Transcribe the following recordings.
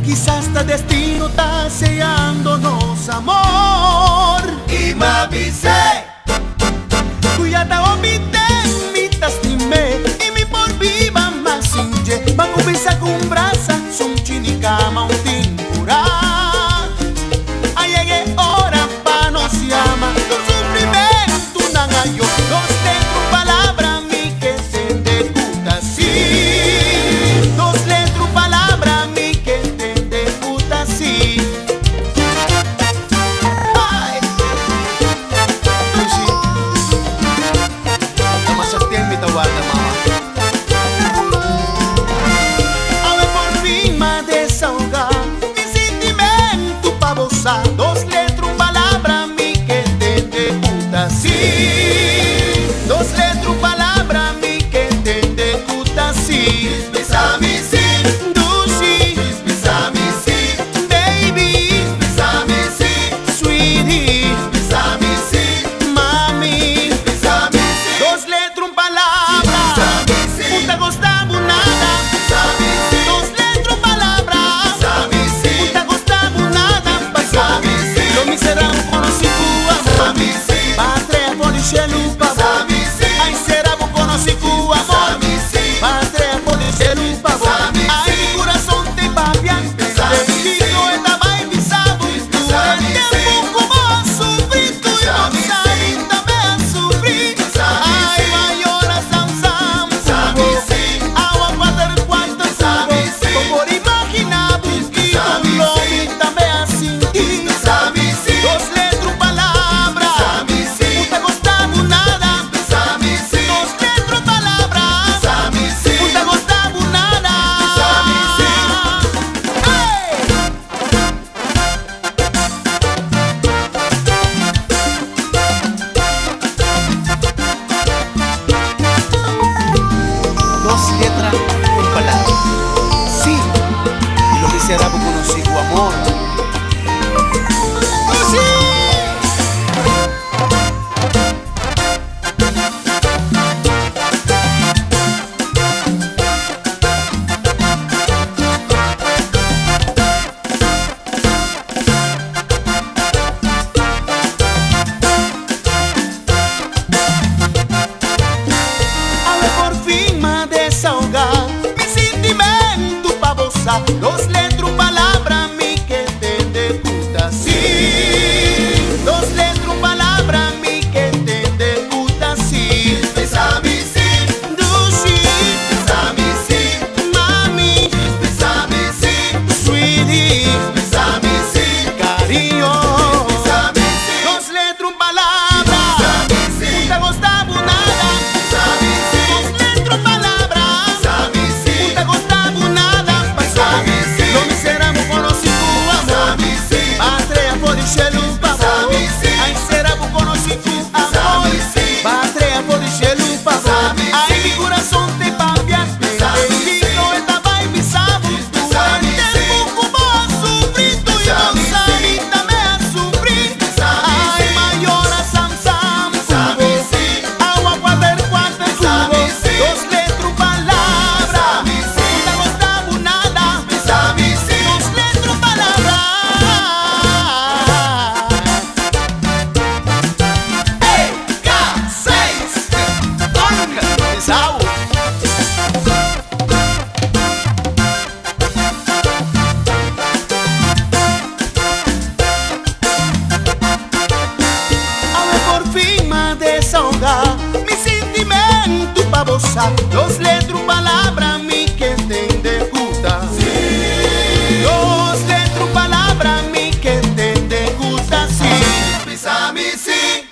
Quizás sta destino tá sellándonos amor. Y me avisé, cuidado omite, mi tastimé, y mi por viva más sinje, van ubisa con brasa, son chinicama un timpura. Ay, llegué hora pa no se llama, tu sufrimiento nangayo, dos dentro palabra mi que se te gusta así. Dos letras palabra mi que te gusta así. Ay, sí. Nada más atiende mi tahuata, mamá. A ver por fin me desahogar mi sentimiento pa' gozar. Dos letras palabra mi que te gusta así. Dos letras palabra mi que te gusta así. Bésame sí, Dushi. Bésame sí, baby. Bésame sí, sweetie. Bésame sí, mami. Bésame sí. Dos letras palabra. Bésame sí. Puta gostamos nada. Bésame sí. Dos letras palabra. Bésame sí. Puta gostamos nada. Bésame sí. Lo miserável conocido amor. Bésame sí. Pátria policia lupa. Bésame sí. Ai será bom conocido amor. Bésame sí. Pátria policia lupa. Ai mi coração tem papian. Destino está mais pisado. Durante tempo como a sofrer. Tu e não sabe também a sofrer. Ai maior a samsam. Ao aguardar quanto subo. Por imaginar que o nome também a sentir. Dos letras palavra. Puta gostamos nada. Dos letras palavra. Puta gostamos nada. Ei! Dos letras, un palabra. Sí, y lo miserable conocido amor. ¡Oh, sí! A ver por fin me desahogar mi sentimiento pa' gozar. Dos letras palabra mi que te gusta así. Dos letras palabra mi que te gusta así. Bésame sí, Dushi. Bésame sí, mami. Bésame sí, sweetie. Bésame sí, cariño. Bésame sí. Dos letras palabra. Bésame sí. Puta gostamos nada. Bésame sí. Dos letras palabra. Bésame sí. Puta gostamos nada. Bésame sí. Lo miseramos conocido amor. Bésame sí. Pátria policia lupa. Bésame sí. Ai será bom conocido amor. Sí. Pátria policia lupa. Ai mi coração tem papias. Destino está mais pisado. Durante tempo como a sofrer. Tu e não sabe também a sofrer. Ai maior a samsam. Ao aguardar quanto subo. Dos letras palavra. Puta gostamos nada. Dos letras palavra. Ei, K6 Pesau. A ver por fin me desahogar mi sentimiento pa' gozar. Dos letras palabra mi que te gusta. Dos letras palabra mi que te gusta así. Bésame sí.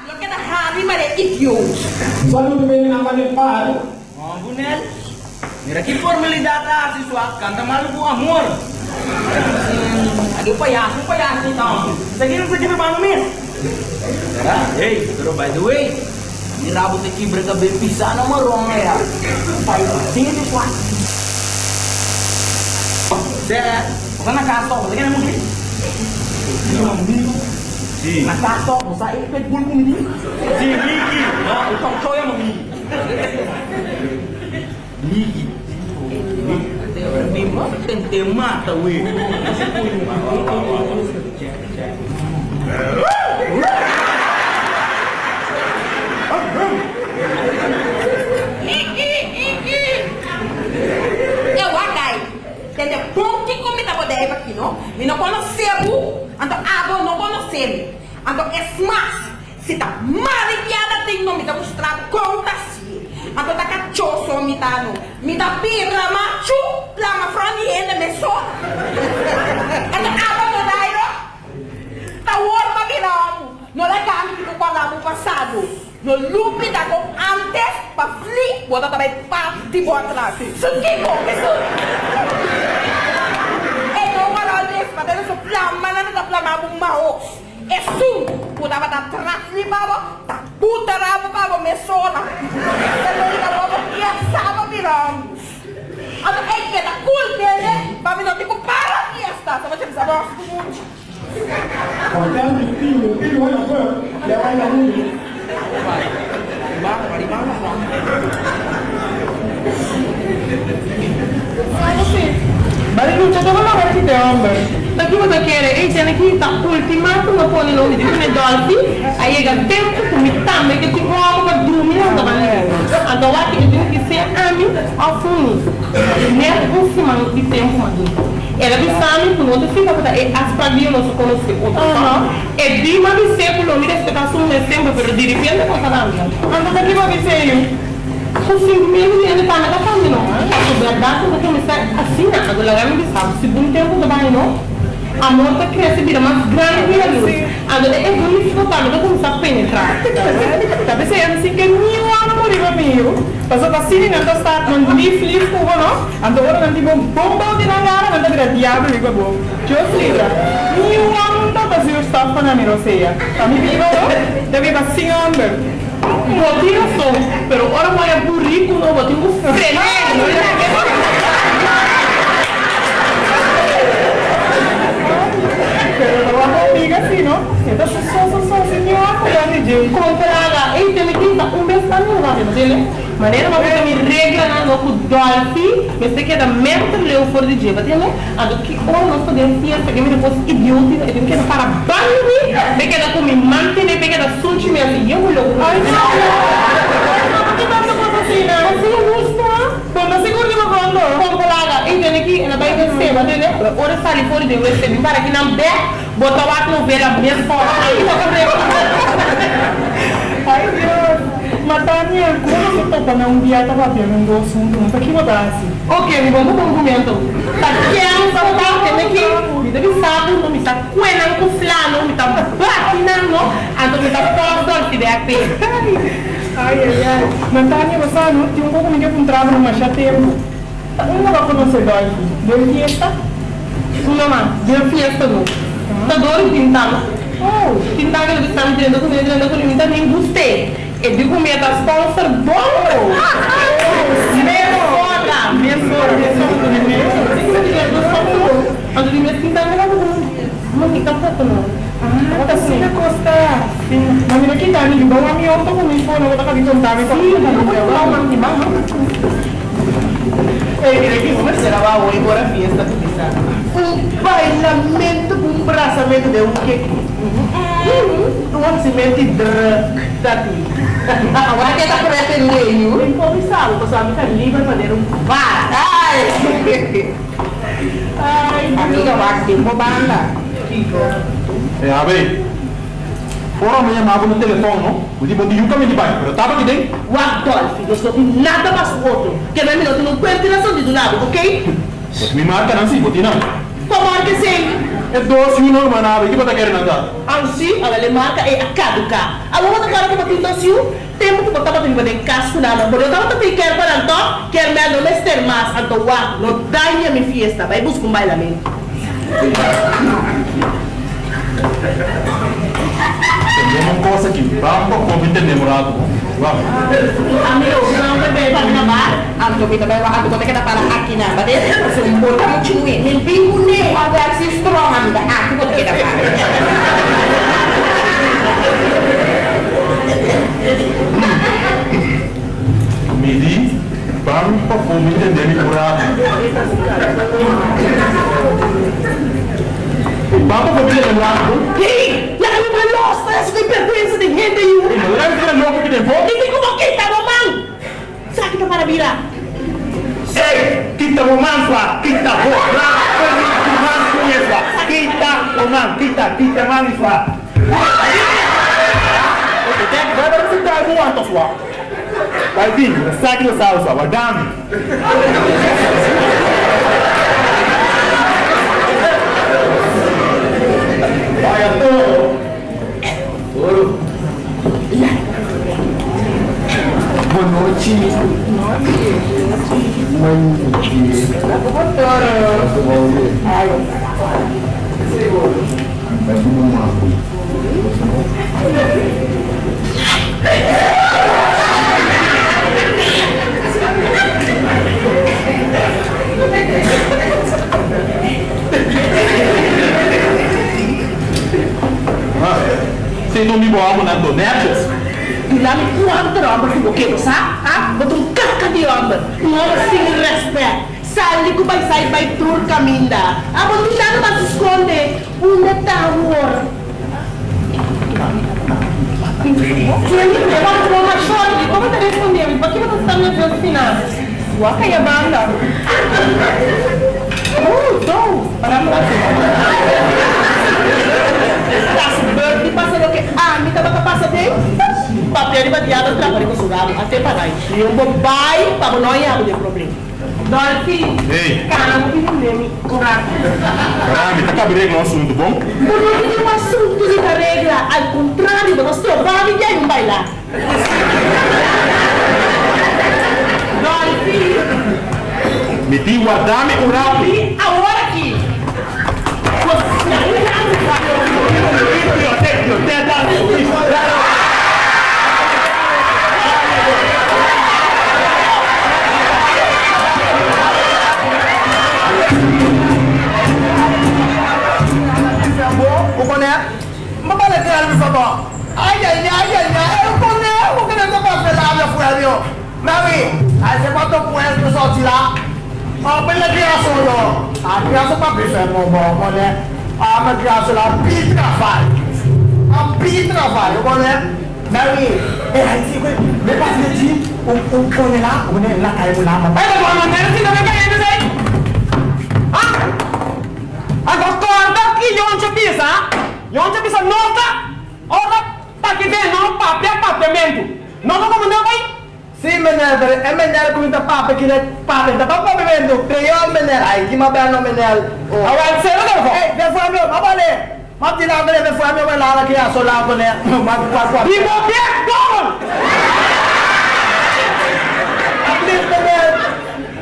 Look at the hari mare idiot. Selalu dimainin apa nih Pak? Oh, Bunel. Mira que formalidad siswa, canta malu bu amor. Aduh payaso tau. Segini bang Miss. Hey, pero by the way, ni rambut aqui branca bem pisar nama orang ya. Pai, sini siswa. Saya, bukan nak kantong, lagi nak mungkin. Si Sim. Nakaso ako sa iped bulbong din. Si Miki. Na, itong choya mo Miki. Miki. Di mo, tente mata, weh. Tende bom que comida bodega aqui, não? Me não conheceu, ando abo não conheceu, ando esmas, se tá maravilhada tem nome da mostrar conta se, ando tá cachoso me dá no, me dá pirra macho, lá ma frani ainda me só, ando abo não dá não, tá orma viramo, não é carne que tu falava no passado. No lupi da com antes para fli, bota também para de bota lá. Suki com isso. É não para antes para ter o flama, não tá flama um maho. É sum, bota para trás de babo, tá puta rabo babo me sola. Tá não liga babo que é sábado viramos. Ando é que da cool dele, para me não te compara fiesta, só vai te saber muito. Contando filho, olha agora, leva a mãe. Balik lucu tuh kan apa sih gambar? Tapi mau kira, jangan kita ultimatum apa nih loh? Jadi nih dolphin, ayah gak tempo kumitam, mereka tuh mau ke dumi lah teman. Atau waktu itu kita amin, afuni. Nih aku sih mau di tempo maju. Ela bisami por outro fica para aspadio nosso conhecer outro. E bima de sempre não me respeitação de sempre pero de repente não sabe. Ando daqui vai ser eu. O sentimento ele tá na casa não. A verdade é que me sai assim, agora lá me sabe. Se bom tempo do banho não. A morte cresce vira mais grande que a luz. Agora é bonito para não começar a penetrar. Tapi saya mesti ke new ano mo riba miyo. Pasal kasi ni nanti start leaf ko no. Anto orang nanti bomba di nangara nanti bira diablo riba bom. Just libra. New ano to pasi o staff pa na mi roseya. Kami vivo no. Deve passing on ber. Botinho só, pero ora vai a burrico no botinho freio. Pero no vamos amiga assim, no? Entonces só senhor, grande gente. Comprada, e tem que dar mês para mim, vai entender? Maneira uma coisa me regra na no dolphin, mas tem que dar mente leu fora de dia, vai entender? A do que o nosso dia que me depois idiota, tem que dar para banho, tem que dar como manter, tem que dar sunchi me assim, eu vou Ai, não. Que tanta coisa assim, né? assim eu gosto. Quando seguro de uma coisa. Comprada, e tem que na vai receber, vai entender? Ora sai fora de receber, para que não der, botar o ato no ver a minha fora. Aí tá Ai, Deus. Matanya, como você topa na dia tava vendo um gosto um pouquinho assim. Ok, vamos para um momento. Tá querendo salvar, tem que me deve saber, não me tá coelhando com flano, me tá batinando, então me tá posto de aqui. Ai. Matanya, você não tinha um pouco ninguém comprava numa chateiro. Não vai conhecer dói. Deu fiesta? Não, deu fiesta não. Tá doido pintando. Pintando ele está me tirando com ele, então nem gostei. Eu digo minha da sponsor bom. Minha sogra. Ando de minha pintando lá não fica pouco não. Tá sim, Costa. Mas mira que tá, me bom a minha outra comigo, não vou estar contar, me Mira aqui, como será lá hoje agora a fiesta começar? Um bailamento com um braçamento de um quê? Um orçamento de drunk daqui. Agora que tá pretendendo. Improvisado, você sabe que ali vai fazer um vara. Ai, Amiga, eu acho que tem bobanda. É, abre. Ora me chamava no telefone, não? O tipo de nunca me vai, eu tava aqui dentro. o Adolfo, eu sou nada mais outro. Que não é minuto, não pode ter ação de nada, ok? Mas me marca não, sim, botina. Tomara que sim. É doce, não, mano, o que você quer andar? Assim, ela lhe marca e a caducar. A outra cara que você tem assim, tempo que você estava tendo em casco nada. Porque eu estava também quer para então, quer me não me ter mais, então não dá minha fiesta, vai buscar um bailamento. Tem uma coisa aqui, vamos convidar demorado. Vamos. Amigo, não bebê, vai na bar. Anto kita bawa aku kota kita para aqui na bade. Sumber kamu cinui. Mimpi mune. Ada si strong anda. Aku kota kita para. de you. Mas não é que tem fogo. E tem como quita no mão. Sabe que para virar? Ei, quita o man, sua. Quita o man, sua. Quita o man, quita man, sua. Vai para você dar um anto, sua. Vai vir, saque o salsa, vai dar. Vai a todo. Boa noite. Vocês não me boam na donetas? Lá me quanto homem que você sabe? Ah, botou um caca de homem. Um homem sem respeito. Sai que vai sair, vai tur caminho. Ah, botou nada para se esconder. Onde está o ouro? Como te respondeu? Por que você está me fazendo final? Waka ya banda. Então, para lá. Birthday passa o que? Ah, me tava capaz de papel de bateada trabalho com sugado até para aí. E um bobai para não ir a problema. Dolphy. Ei. Caramba, que nem coragem. Caramba, tá cabreiro no assunto, bom? Não tem um assunto de regra, ao contrário, nós trabalhamos e aí não vai lá. Dolphy. Meti guardame o rabo. E agora aqui. O boné, mas vale a pena, por favor. Ai, eu boné, o que não é para fazer minha folha, viu? Mami, aí você bota o coelho para só tirar. Ó, bem a criação, ó. A criação para pensar, boné. Ah, mas criação lá, pitra vai. A pitra vai, o boné. Mami, aí você vai fazer de o boné lá caiu lá, mas... Vai da boa maneira, se não me caindo, aí. Agora corta que onde pisa nota, ora tá que vem não papel não como não vai. Sim, menino, é menino com muita papa que é papa, tá para bebendo, creio menino, aí que uma bela menino. Agora você não vai. Ei, me foi meu, mas tirar me foi meu lá que a solar boné, mas quase. E vou ver como.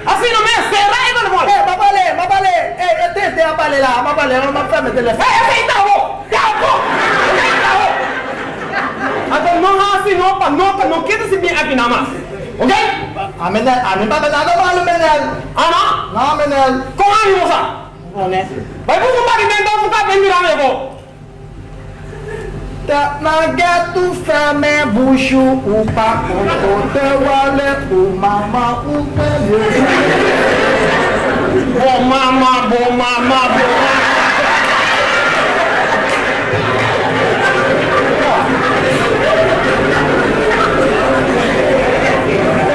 Assim não me será e não vou. Mabale, eu tentei a bale lá, mas foi meu telefone. Agora não assim não quer se bem aqui na massa. Ok? A menino vai nada mal, menino. Ah Não, menino. como é que você? Boné. Vai para o movimento ficar bem virado eu Na gato fame bucho, o papo, o teu ale, o mama, o pele. Bom mama.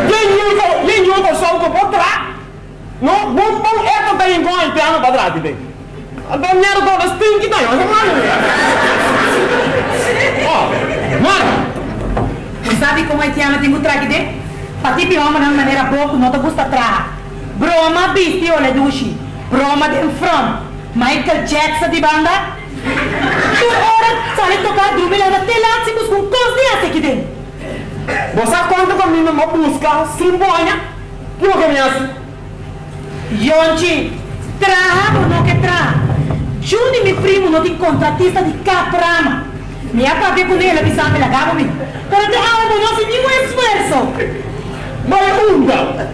Quem eu só que vou trás? Não, bom é que tem igual piano para trás dele. Agora dinheiro todo assim que tem, olha mano. Não sabe como haitiano tem que trazer de? Para ti pior, mas de maneira pouco, não te gusta trazer. Broma bisti olha dushi. Broma de front. Michael Jackson de banda. Tu ora, sale tocar drumila da tela, se busca coisa aqui dentro. Você conta comigo uma busca simbolia? Que eu conheço? Yonchi, traga ou não que traga? Juni, meu primo, não tem contratista de caprama. Minha papi com ele, me sabe, lagava-me. Para te algo, não se nenhum esforço. Vai unda!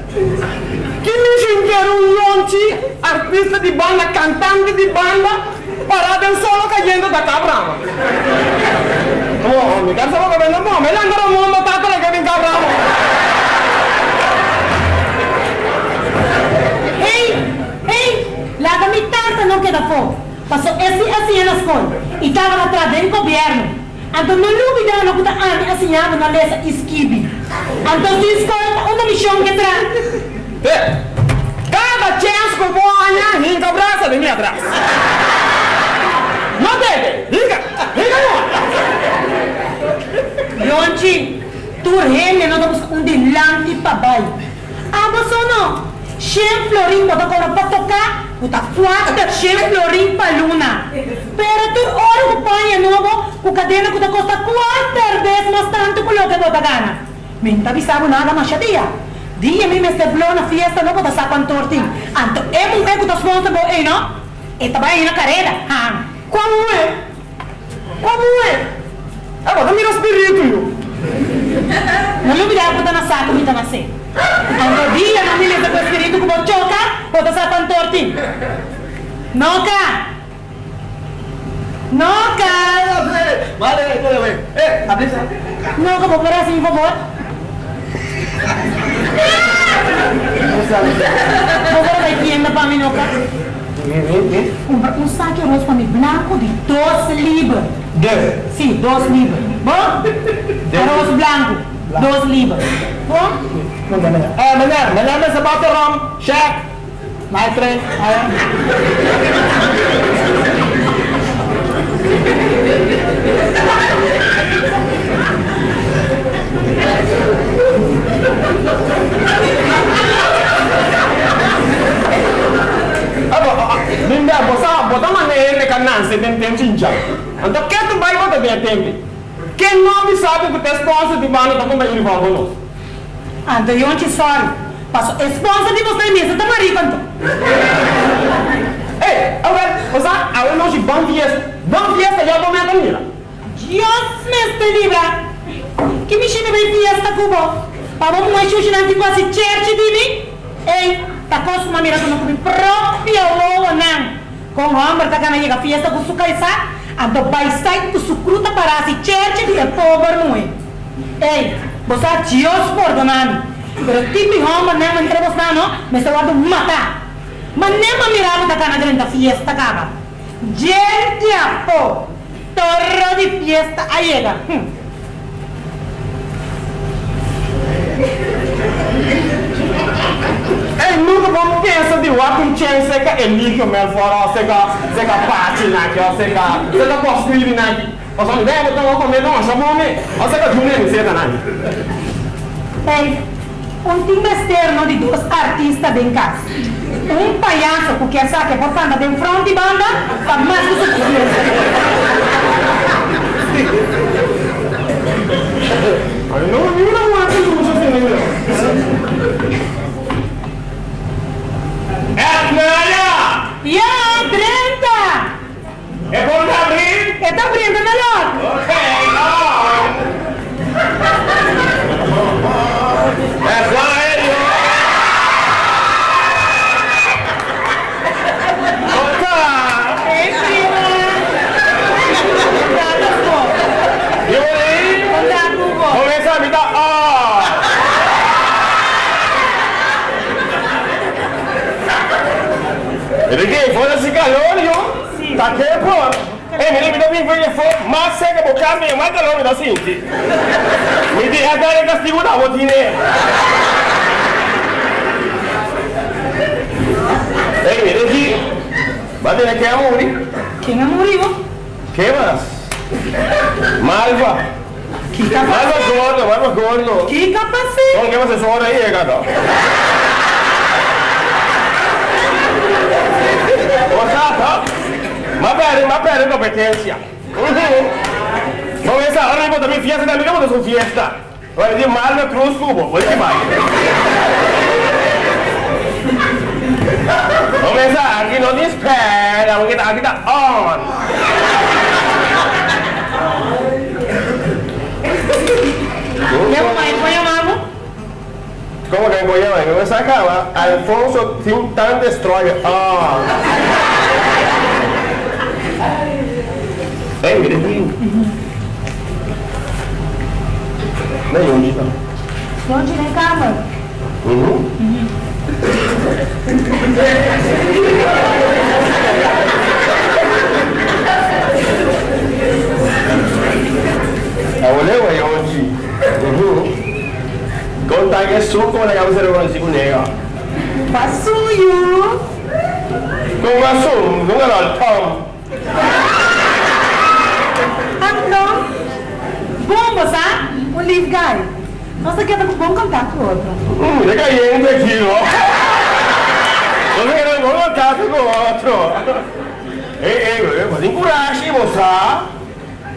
Que me quer Yonchi, artista de banda, cantante de banda, parado em solo caindo da cabrama. Oh, me quero saber que vem bom, me lembra o mundo, tá para que vem cabrama. Ei, larga-me tanta, não queda fogo. Passou assim na escola. E estava atrás do governo. Então não duvida não que tá assinado na lesa esquibe. Então se escolta uma missão que traz. Cada chance que eu vou ganhar, rinca o braço de mim atrás. Não deve, rinca não. Yonchi, tu rende não dá delante para baixo. Você não. 100 florin para tocar, puta 400 florin para luna. Pero tu hora que panha novo, o cadena que custa 4 vezes mais tanto que o que você gana. Minta avisava nada mais dia. Dia me blow na fiesta não pode sacar tortinho. Anto é um que tu sponsor bo ei não? E também na carreira. Como é? Agora mira o espírito. Não lhe dá para na saco me tá nascer. Anto dia não me lembra do espírito que vou chocar, pode sacar tortinho. Noca. Vale, abre essa. Noca, vou parar assim, por favor. Vou parar aqui ainda para mim, Noca. Um saco arroz para mim branco de 2 libras. Sim, 2 libras. Bom? Arroz branco, 2 libras. Bom? Manhã, essa bota rom, check. My friend, Linda, botar uma nele que não se tem tempo já. Então quem tu vai botar bem tempo? Quem não sabe que tem sponsor de banda tá com bem uniforme conosco. Então eu te sorry. Passo sponsor de você mesmo, tá marido então. Ei, agora, você não se bom fiesta já vou me atender. Dios me este libra. Que me chama bem fiesta cubo. Para vamos mais hoje na tipo assim church de mim. Ei, tá com uma mira com minha própria loa não. Com homem tá kana chega fiesta com suca isa. Ando vai sair com sucruta para assim church de pobre não é. Ei, você Dios perdoname. Pero tipo homem não entra você não, me está guardo matar. Mas nem me mirava da kana grande fiesta acaba. Gente a po. Torro de fiesta allega. Ei, nunca vamos pensar de walking chain, você que é líquido, meu fora, você que patina aqui, você que construir aqui. Você não deve botar uma comida, não, chamou me. Você que jumento, você tá aqui. Ei, time externo de 2 artistas em casa. Um palhaço que quer saber por banda de frente e banda, para mais do que suficiente. Não acho que você tem nenhum. É Naya! Ya, 30! É bom abrir? É tá abrindo, melhor! Ok, é sério! Ei, prima! E aí? Contato, Hugo! Começa a me dar... Ele foi esse calor, viu? Tá aqui, pô. Ei, menino, me dá bem ver foi mais seca por casa, mais calor, me dá assim. Me diz agora que castigo da rotina. Ei, menino, aqui. Bate aqui a muri. Quem é Murilo? Que mais? Malva. Que capacete? Malva gordo. Que capacete? Como que você soa aí, gato? Más perder competencia. Con esa ahora mismo también fiesta, también vamos a su fiesta. Voy a decir Malva Cruz Cubo, voy a decir más. Con esa aquí no dispara, porque aquí está on. Llamo mais, vai chamar? ¿Cómo que voy a llamar? Me sacaba Alfonso Tintan Destroyer. Ei, mire aqui. Nem onde tá? Onde vem cá, Olewa yonchi. Conta che su come la cosa non si punega. Passuyo. Con la su, non era il tom. Então, bomba, sabe? O live guy. Nossa, que é com bom contato com o outro. Legal, entra aqui, ó. Non era un buon contatto con l'altro. Ma ti incuraci, moça?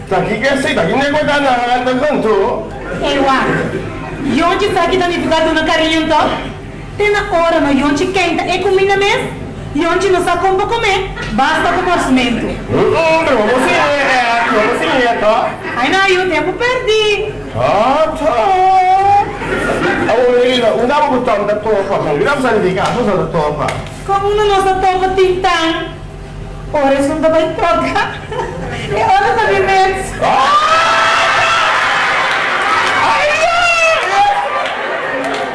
Tá aqui que sei, tá aqui nem vai dar nada, canto. Ewa. Yonchi sabe que tá me ficando na carinha, então? Tem na hora, no Yonchi quenta. É comida mesmo? Yonchi não sabe como comer. Basta com orçamento. Vamos sim, tá? Aí não, o tempo perdi. Ah, tá. Una volta da tua, non mi dà di casa, da tua. Como na nossa topa tintang. Ora isso não vai trocar. E olha da vimentos.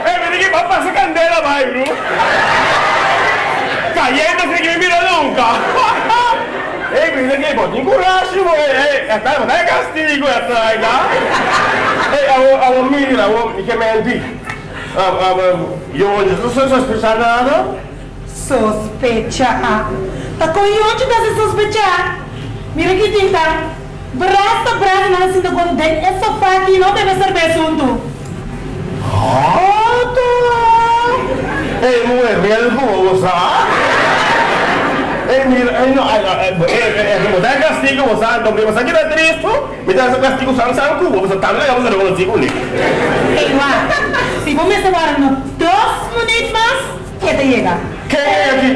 Vedi che papà si candela vai, bro. Cayendo se che mi mira nunca. Vedi che poi ti incuraci, dai castigo, dai, a mira, mi chiamenti. Io non so sospechar nada. Sospechar. Tá com onde dá se sospechar? Mira que tinta. Braço não se quando tem. É sofá aqui, não deve ser assunto. Não é real como você. Mira, não dá castigo, você não tem você que é triste. Me dá esse castigo sangue, você tá lá, você não consigo nem. Ei, lá. Se vamos agora no 2 minutos mais, que te chega. Quem é aqui?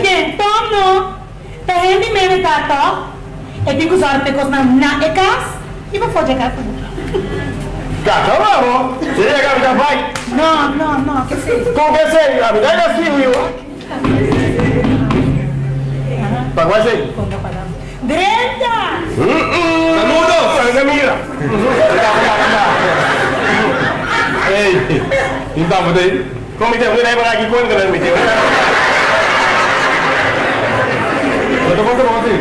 Quem? Tom não. Tá gente mesmo tá tó. E tem que usar te coisa na casa e vou fazer casa. Gata, vamos. Se chega já vai. Não, que sei. Como que sei? Me dá castigo, eu. Para qual sei? Direita. Saludos. Mira. Ei, então, como tem um para aqui quando não me tem. Eu tô contando assim.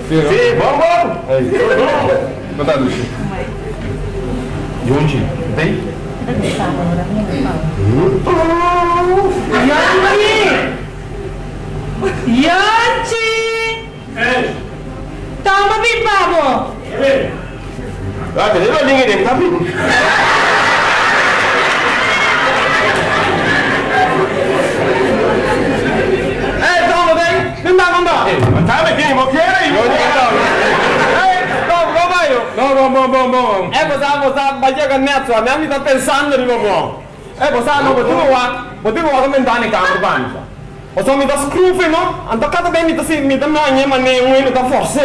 Sim, vamos. Ei. Conta Luci. Yonchi, tem? Yanchi! Toma bibabo! Ah, cadê o linha dele? Tá vindo? Toma bem! Não dá! Tá aqui, não quero aí! Bom. Você vai chegar neto, a minha tá pensando ali, bom. Você não botou comentar na câmera, o som mi da skruve, no? Anto kada bem mi da nanha, mas nem um da força.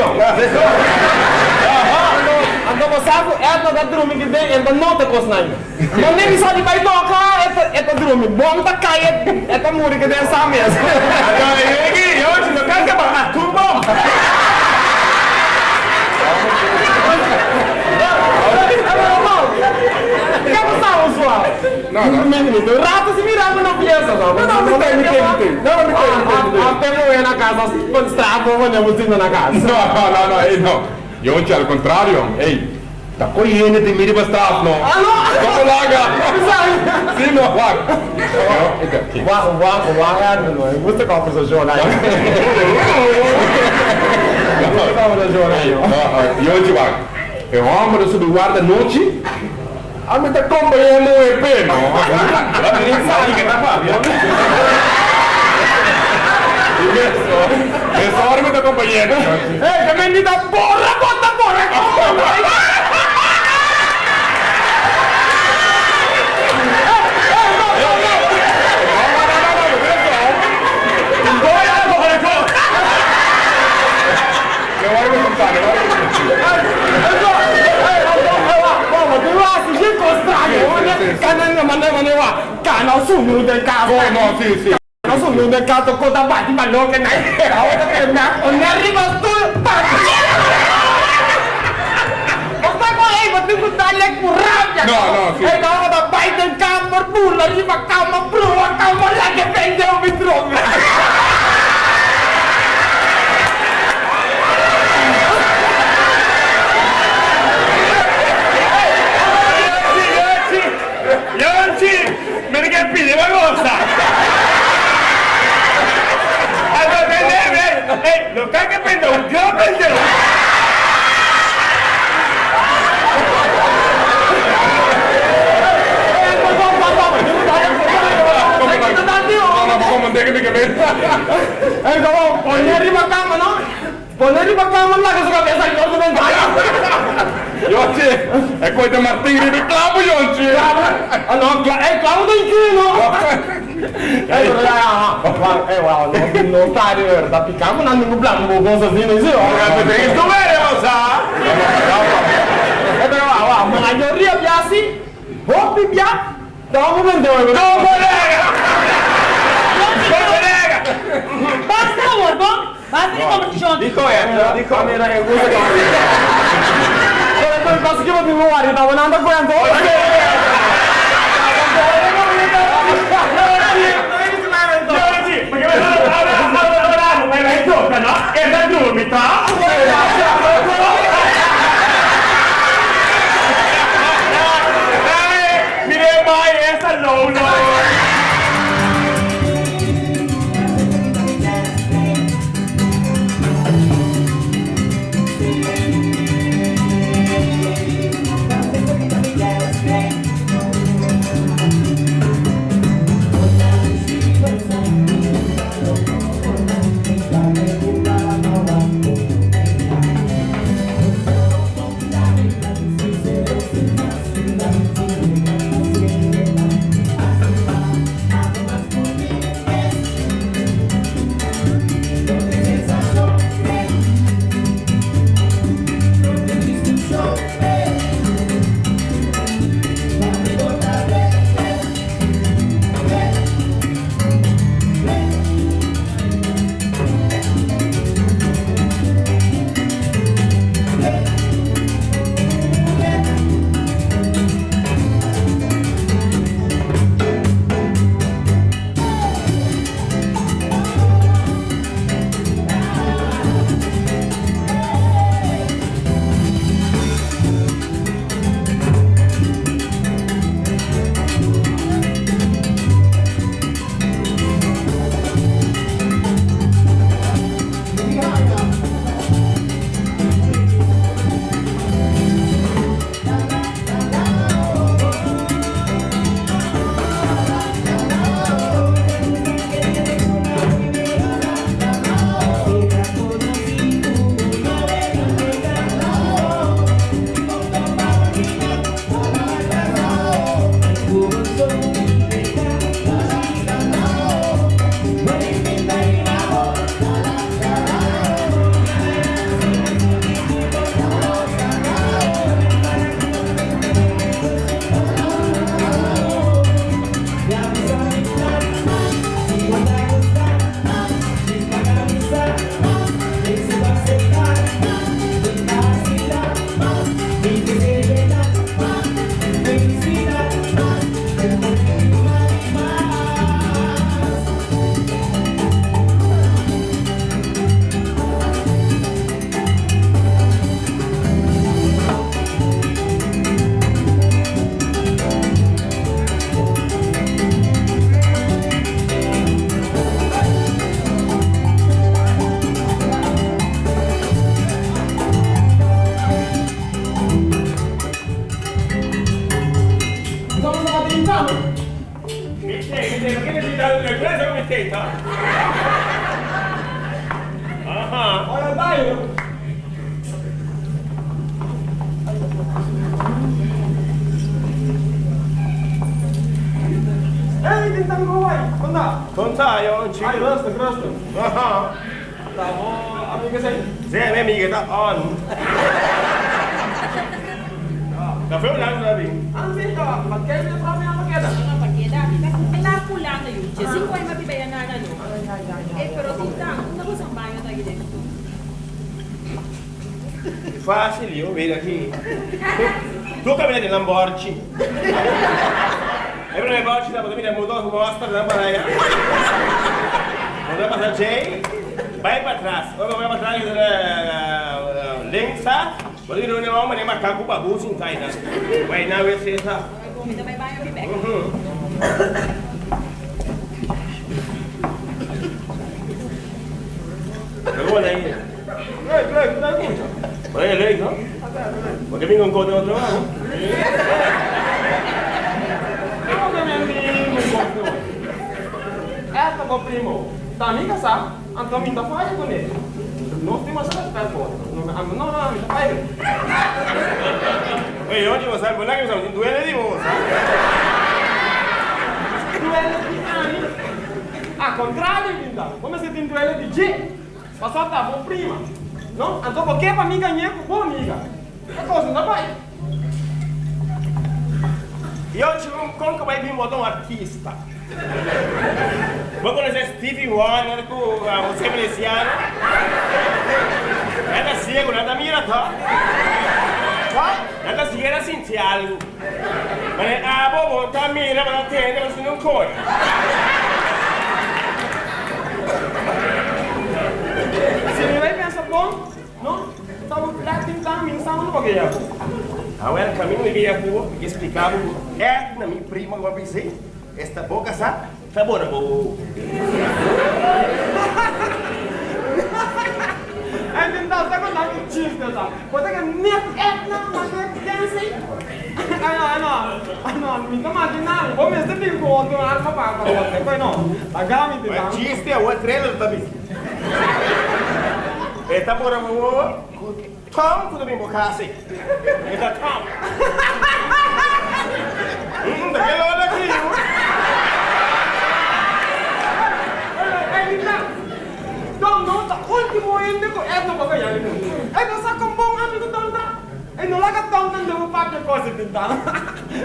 Anto masaku, esta da drum que tem, esta não te cosnai. Mas nem sabe vai tocar, esta drum, bom tá cair, esta muri que tem essa mesa. Agora eu hoje não quero que vá, tudo bom. No, rato si mirava na piazza, no? Non mi intendo. Abbiamo una casa con strappo, vogliamo dire una casa. No. Io c'è al contrario. Ehi, da poi viene ti miri per strappo, no? Ah no! Come laga? Sì, no, guarda. Guarda, questa conversazione. Io ci guardo. E un uomo adesso tu guarda noci. A me te compriamo e peno. Sai che da Fabio? E so me te compriamo. Che vendi da porra, Cano sugno del caso. Oh no, sì. Cano sugno del caso con davanti ma non che non arriva tu. Sta qua ma tu con taglia currabia. No, sì. E no, da bai del campo bulla, arriva calma prua, calma là che prende un vitro. Eh, como, ponnya di bakaman, no? Ponnya di bakaman lah, suka biasa kalau sudah gaya. Jonci, è questa martiri di clavo, Jonci. No, clavo tuh itu, no. Wow, non tadi, tapi kamu nanti ngeblang mau gosok sini sih. Itu bene, Rosa. Però, mengajar dia biasa. Hopi biasa. Kamu mendewa. Non collega! Non collega! Basta, Borbo. Basta di competition. Dico di Kamera yang gue sekarang. Kalau pas kita mau hari tahu nanti gue yang tahu. Jonci, bagaimana? Main itu kan? Kita dulu minta. Mire mai essa não. Conta, Jonci. Ai, rustig. Aha. Amiga zijn. Zé, minha amiga, tá on. Tá foi olhando pra mim. Amiga, mas quer me falar minha maqueta? Kailangan po lang na yun. Kasi kung ay mabibayanan na no. Eh, pero tintang, kung nabos ang bayan tayo dito. Fácil, eu vejo aqui. Tu caminha de Lamborghini. É pra Lamborghini, dá pra mim, mudou, como mostra, dá pra aí. Mudou pra Jay, vai pra trás. Vai pra trás, lensa. Baru ini orang mana makan kupa busin kai dah. Baik na wes sesa. Kita may bayan bibek. Lagu lagi. Boleh lagi, no? Porque bingung kau tengok tengok. Essa é o primo. Tá amiga, sabe? Então me dá falha com ele. Não tem mais nada para fora. Não, me dá falha. Oi, onde você vai? Não é que você duele de moça. Duele de Ani. A contrário, então. Como você tem duele de G? Passou tá bom prima. Não? Então por que para mim ganhar com boa amiga? É coisa, não dá para ir. E eu tive como que vai vir botar um artista? Vou conhecer Stevie Wonder com o Seminiciano. Nada ciego, nada mira, tá? Nada ciego, sentir algo. Mas a bobo tá mira, mas atende, mas não corre. Se me vai pensar bom, não? Estamos tentando pensar no bagulho. Agora, o caminho me veio porque explicava é na minha prima, como eu pensei, esta boca, sabe? Tá boa, boa. Então, você conta que chiste, tá? Você que nem não, mas é assim. Não, me toma de nada. Vou me sentir com outro arma para você, foi não. Agora me Mas chiste é o trailer também. Esta boa, boa. Tom, tudo bem, boca assim. Esta Tom. Daquele olho aqui, Tom não tá último ainda com essa boca já. Não sabe como bom amigo Tom tá. Não larga Tom não deu papo de coisa tentando.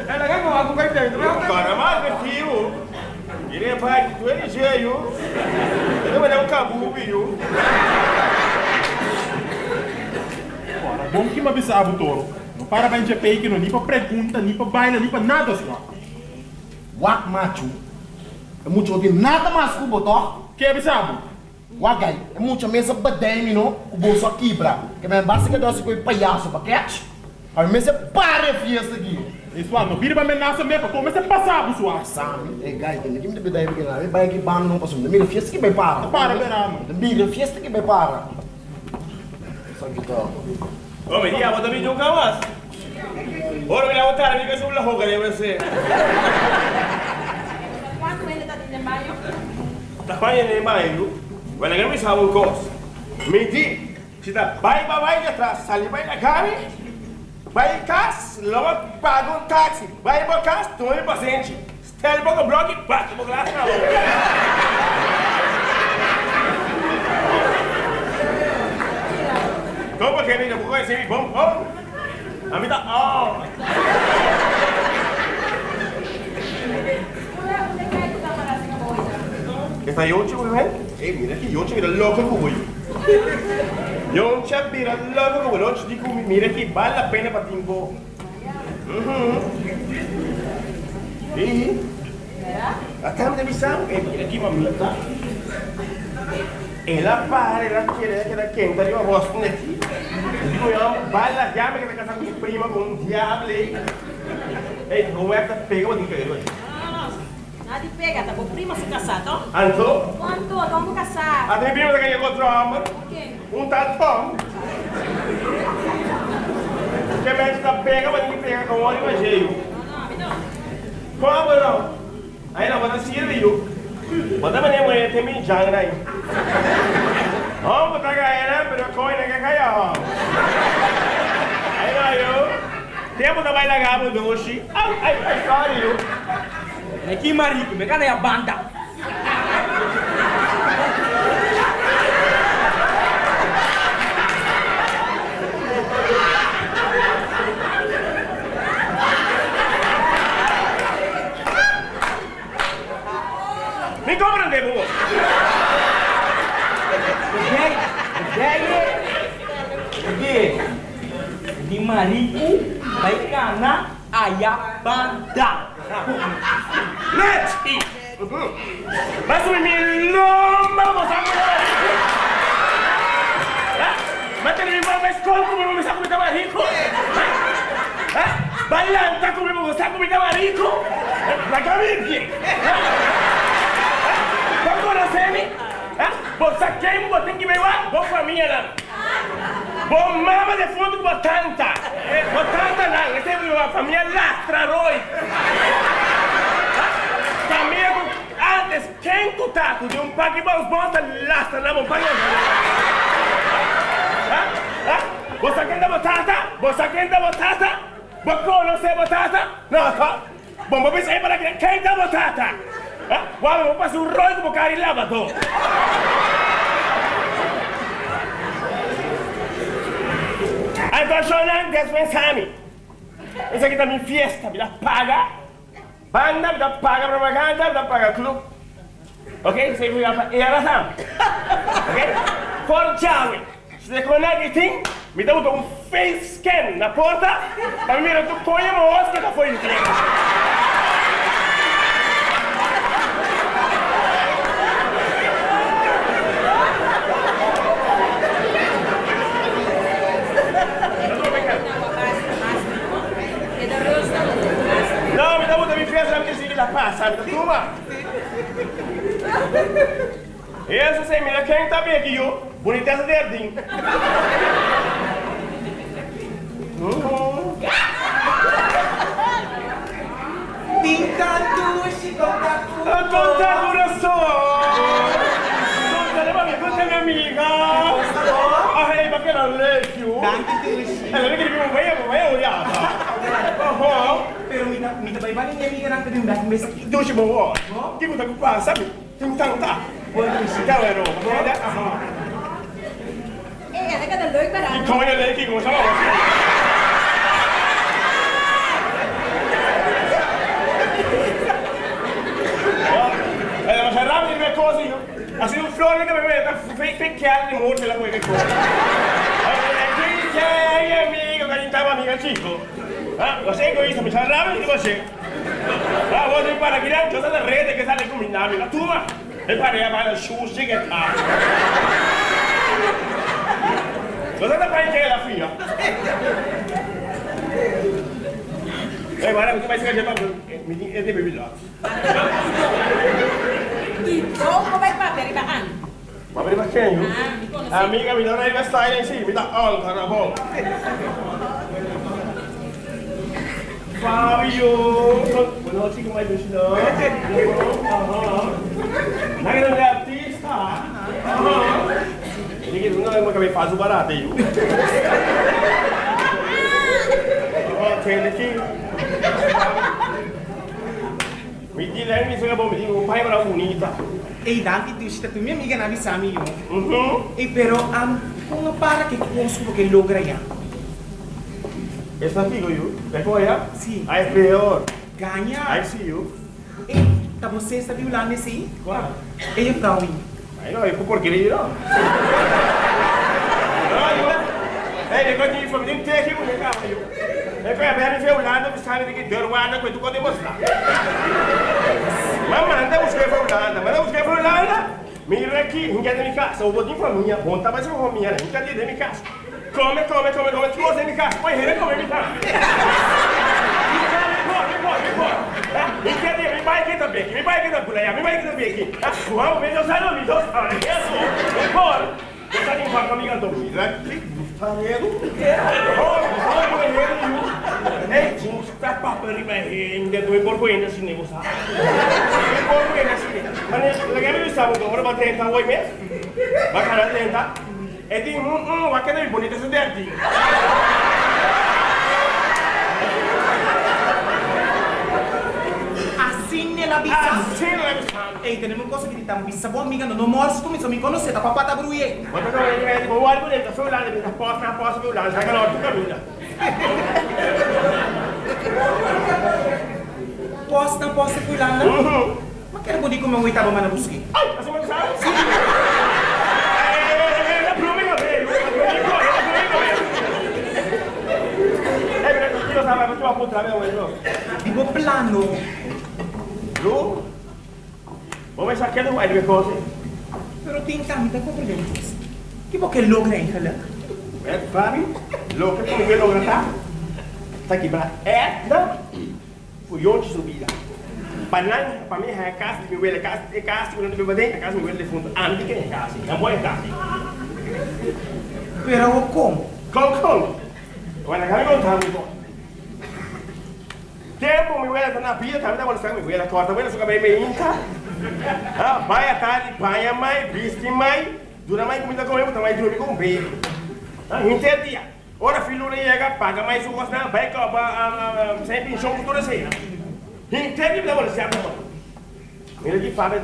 Ela quer que eu vá com dentro. Agora mais aqui, iria para que tu é ligeiro. Eu vou dar um cabu, viu? Bom que me avisava o toro. Não para bem de peito, nem para pergunta, nem para baila, nem para nada, senhor. Wak macho. É muito de nada mais que o botão. Que avisava? Wagai, é muito mesa badem, não? O bolso aqui, bra. Que me basta que doce com o palhaço, paquete. A mesa para fiesta aqui. Isso não vira para ameaça mesmo, para começar a passar, pessoal. Sabe? É, gai, tem que me dar porque lá, vai aqui bano não passou. Mira fiesta que vai para. Para, verano. Mira fiesta que vai para. Só que tá. Ô, me diga, vou também jogar mais. Ora, me dá outra amiga sobre a roupa, né, você? Quanto ele está tendo banho? Tá fazendo em banho, vai na me sabe o costo. Me diz, se tá vai de atrás, sai vai na carne, vai em casa, logo paga um táxi, vai para casa, toma o paciente, estela para o bloco e bate para o glaço na outra. Como que amiga, vou conhecer bom? A mim tá, Esta yoncha, güey. Mira que yoncha, mira loco como voy. Yoncha, mira loco como yoncha. Digo, mira que vale la pena para ti. E acá me avisaron, mira aqui, mamita. Ela para, ela quer que ela quenta de uma bosta aqui. Digo, vale a llama que está casando com minha prima com um diabo aí. Ei, não é que pega o dinheiro aí. Nada de pega, tá bom? Prima se casar, tá? Anto? Quanto? Vamos casar. A minha prima ganhou outro homem. Quem? Um tal Tom. Que a gente tá pega, mas ninguém pega com o óleo e cheio. Não. Como não? Aí não, mas assim ele viu. Mas também nem mulher tem minjang aí. Vamos botar galera, pero coi na cacaió. Aí não, eu. Tempo da baila gabo doce. Ai, sorry, eu. Aqui, marido, me cadê a banda? Me compreende, bobo? Di marido vai canar a banda. Let's eat! Mas o menino vamos a mas ele me vai escola como não me sabe como estava rico. Bailando como não sabe como estava rico. Na cabeça. Vamos conhecer-me? Você quem você tem que me ver? Vou família lá. Vou mama de fundo com tanta. Tanta não, essa é uma família lastra, Roy. Família com antes, quem 5 tacos de pague para os bons lastra na montanha. Você quer batata? Você quer batata? Bacon não sei batata? Não, tá. Bom, vamos pensar para quem dá batata? Vamos passar um rolho com o cara e lavador. Então, Shonan, despensame. Esse aqui tá minha fiesta, me dá paga. Banda, me dá paga propaganda, me dá paga clube. Ok? Você vai para Erasan. Ok? For Jawi. Se você conecta, me dá um face scan na porta. Para mim, tu põe a mão que tá foi de tempo. Não, me dá uma da minha festa, porque se ele passa, me dá turma. Essa sem mira, quem tá bem aqui, ó? Boniteza de Erdim. Conta coração. Conta minha amiga. Ah, é bacana, leio. Ela não queria que vai olhar. Pero minta baik-baik ni amiga nak terima dah mes. Itu si bawa. Kita tak kupas, sabi. Tentang tak. Boleh si kau ero. Ada. Ada kata leuk para. Kau yang lagi kau sama. Mas era rápido minha coisa, assim o flor que me vai tá pequeno de morte lá com ele coisa. Aí amigo, que a gente tava amiga chico. Você é egoísta, mas rápido de você. Você para aqui dentro, você tá rede que sale com minha amiga. Tuma, eu parei a bala xuxa que tá. Você tá para que ela filha? Agora você vai se para me é de bebê lá. Então, como é que vai ter bahan? Vai ver quem? Amiga, me dá uma investada em si, me dá alta na bola. Fábio, boa noite, como é que está? Não é artista? Ele não é uma que faz o barato aí. Tem aqui. Me diz lá, me diga bom, me diga o pai para bonita. Ei, daqui tu está tu minha amiga na missa amigo. E pero como para que consigo porque logra ya. Esta figo eu, depois ya? Sim. Aí é pior. Ganha. Aí sim eu. E tá você está violando esse? Qual? Ele para mim. Aí não, é por que ele não? Ei, depois de família inteira aqui com o carro eu. É para ver me violando, me sabe que deu uma coisa que eu posso mostrar. Mas manda buscar violando, manda buscar violando. Mira aqui, não quer de minha casa, eu vou de família, bom tá mais uma família, não quer de minha casa. Come, tu gosta de minha casa, põe ele comer minha casa. Me quer de me vai aqui também, me vai aqui também, me vai aqui também aqui. Vamos ver, eu saio do Deus, olha, isso, me fora. Eu tá de uma família dormir, né? Ei, tinha tá papando e vai ainda do porco ainda assim nem você. Porco ainda assim. Mas lagi me sabe que agora vai tentar hoje mesmo. Vai cara tentar. É de vai querer bonita esse dente. Assim nela bisa. Assim nela bisa. Ei, temos coisa que estamos bisa boa amiga, não morre se tu me conhece, tá papata bruie. Mas agora é vou olhar por ele, foi lá, ele posta viu lá, já ganhou tudo caminho. Posta fui lá, não? Mas quero poder comer um oitavo mana busque. Ai, assim não sabe? Sim. É problema dele. É verdade que não sabe, mas tu vai contra meu irmão. Digo plano. Lu? Vamos achar que é do mais de coisa. Pero tem camita com problemas. Que porque logra aí, cara? É, Fábio? Logra, como que logra tá? Tá aqui para esta. Fui ontem subida. Para mim é casa, me vê casa, é casa, quando eu vou dentro, casa me vê de fundo. Antes que é casa, não pode casa. Pero como? Como? Olha, cara, não tá muito. Tempo me vê na pia, tá me dando me vê na corta, vê na sua cabeça me inca. Vai a tarde, banha mais, viste mais, dura mais comida com eu, também dormir com bebê. Inteiro dia. Ora, filho, não chega, paga mais o gosto, vai acabar sempre em chão com toda a cena. Inteiro dia, você abre a mão. Mira aqui, Fábio,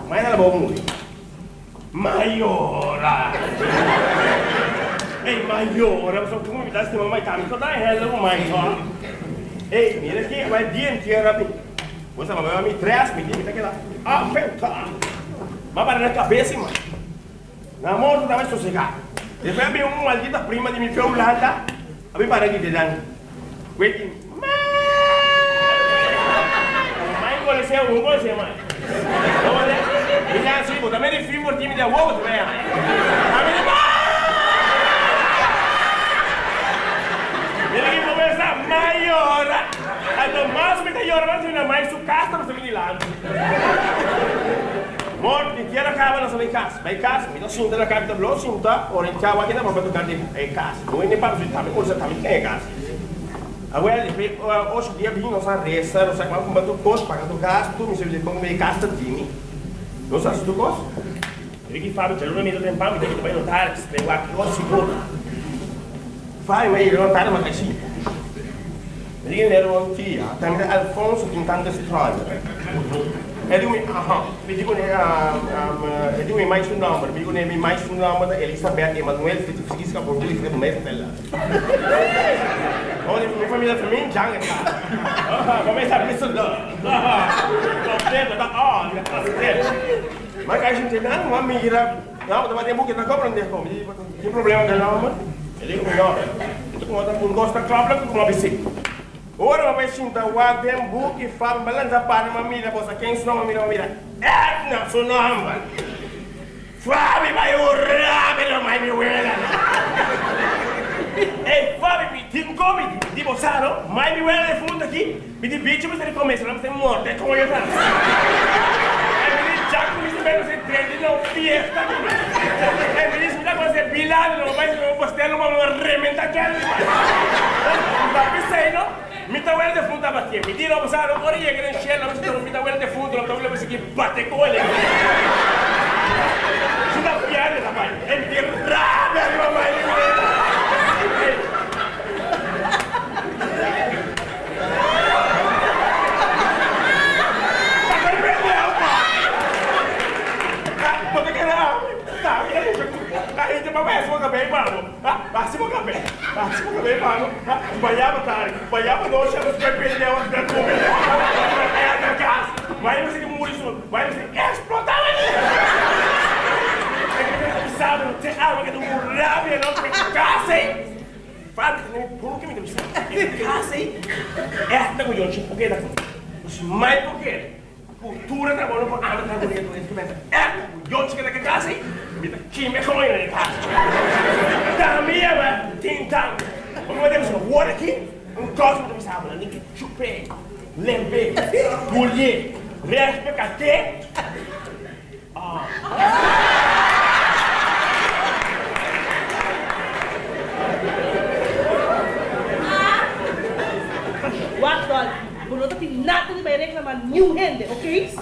mais ela vai morrer. Maiora! Ei, maiora, você não me dá esse mamãe, tá? Me dá ela, mamãe, só. Ei, mira aqui, vai dia inteiro, rapaz. Você vai me traz, me diz, aqui lá. Ah, penca! Mas para na cabeça, irmão. Na mão não vai sossegar. Depois vem uma maldita prima de mim, que é um landa. A mim para aqui de dano. Waiting. Mãe, conheceu, não conheceu, mãe. Olha, e já assim, eu também de filme, time de avô, também. A mim, ele começa a maior. Então, mais me caiu, mas ainda mais o casta, você me lá. Morte, que era acaba na sua casa. Vai casa, me dá cinta na casa da bloco, cinta, orientava aqui na própria tocar de casa. Não é nem para visitar, mas coisa também tem casa. Agora, hoje em dia, vim nossa resta, não sei quanto o custo, pagando o gasto, me serviu de como meio casa de time. Não sei se tu gosta. Ele que fala, eu não me dou tempo, me tem que ir notar, se pegou aqui, ó, seguro. Vai, mas ele não está numa caixinha. Ele era um tia, também Alfonso pintando esse trabalho. Ele digo mais um nome, me digo mais um nome da Elizabeth Emanuel, que se quis por ele fica do mesmo dela. Olha, minha família também já é cara. Começa a pensar mas a gente não uma mira, não, mas tem buque na cobra onde como, tem problema com ela, ele não, tu gosta de cobra com uma bicicleta. Ora vai sinta o adembu que fala balança para uma mira, você quem são uma mira? Etna, seu nome. Fábio vai orar pelo mais meu ela. Ei, Fábio, tem come, de você não? Mais meu ela é fundo aqui, me de bicho você começa, não você morre, como eu tá. Já que me espera você treine não fiesta. É me diz que você bilado, não vai se você não vai rementar que ele. Tá pensando, não? Me dá o de fundo a bater, me diga você não pode chegar em cheio, não me dá o de fundo, não estou você que bate com ele. Você tá piada, rapaz? É enterrada, mamãe. Vai se cabelo, mano. Vai se cabelo, mano. Banhava não, chama os perdeu as grandes. Vai você que morre isso. Vai você explotar ali. Sabe, não tem água que não morre, não tem casa aí. Fala que nem por que me deu isso. Casa aí. Esta com o tipo que dá. Os mais porque cultura da bola por água da bolinha do instrumento. Eu que da casa aí. Que me come na casa. Da minha, vai, tintão. Vamos ver o water aqui. Cosmo do sábado, ninguém chupei, lembei, colher, respectei. What dog? Não tem nada de bem reclamar new hand, ok?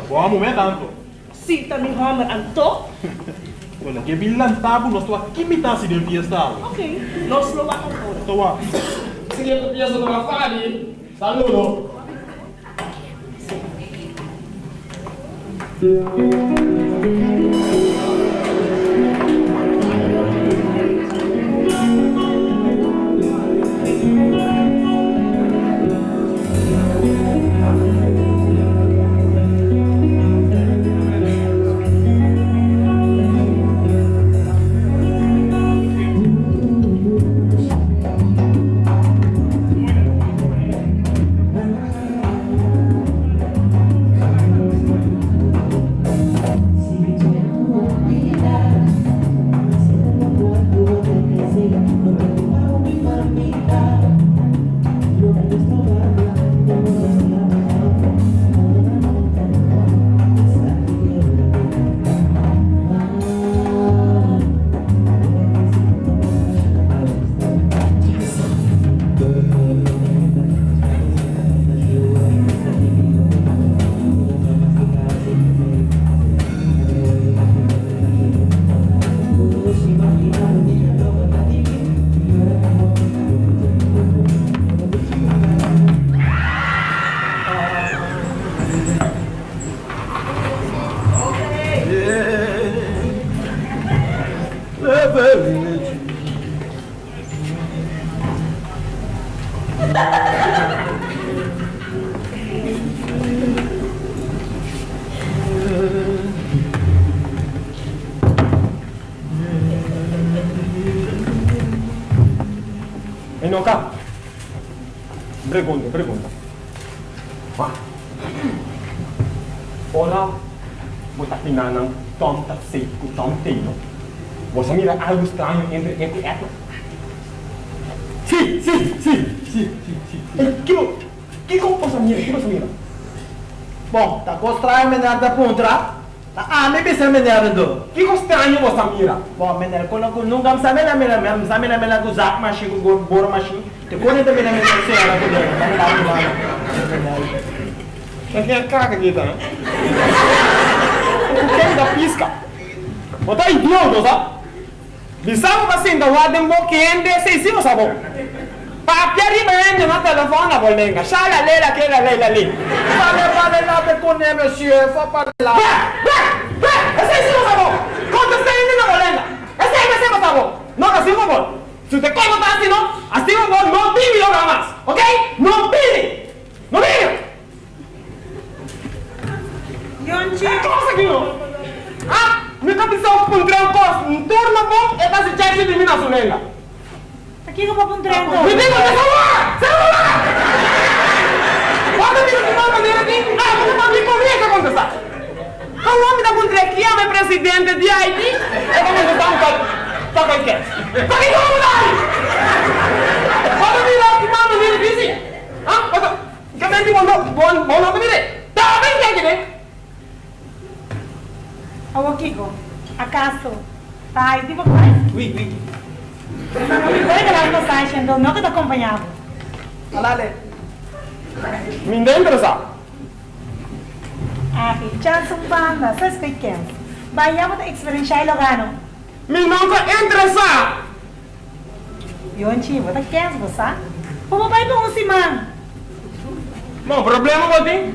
Vamos ver tanto. Sim, tá me hammer anto. Olha, que bilang tabu nós estou aqui mitasi de fiesta. Ok, nós não vamos agora. Estou lá. Se ele fiesta do Rafari, saludo. E não cá? Pergunta. Wah. Ora, botar pinanang tonta seco, tontino. Você mira algo estranho entre etnos? Sim. Que como você mira? Bom, tá estranho menina da contra. Me bisa menina do. Que estranho você mira? Bom, menina, quando nunca sabe na menina do zap machine, do boro machine. Te quando da menina senhora do Você quer caga aqui, tá? Você da pisca. Você idiota, sabe? Bisão assim da wadem boquende, sei se você sabe. Papiari bem no telefone na bolenga. Chala lela aquela lela ali. Fale lá de conne monsieur, fa para lá. Sei se você sabe. Quanto está indo na bolenga? Sei você sabe. Não assim como. Se você como tá assim não, assim não pide logo mais. OK? Não pide. Não pide. Yonchi. Cosa aqui não? Me cabeça um tranco, um turno bom, é para se chegar de mim na sunenga. Aqui que eu vou com trem. Me diga celular! Quando me chamar maneira aqui, você vai me comer que aconteça. O nome da contraque é presidente de Haiti, é como se está qualquer. Para que não mudar? Quando me dá que mama me diz, que me diga bom não me dê. Tá bem que né? Ô Kiko, acaso tá de vocês? Oui. Não me pode dar uma mensagem, não que te acompanhava. Alale. Me interessa. Chance banda, sabes que quer? Vayamos a experienciar o gano. Me nunca interessa. Yonchi, você quer você? Como vai para semana? Bom, problema você?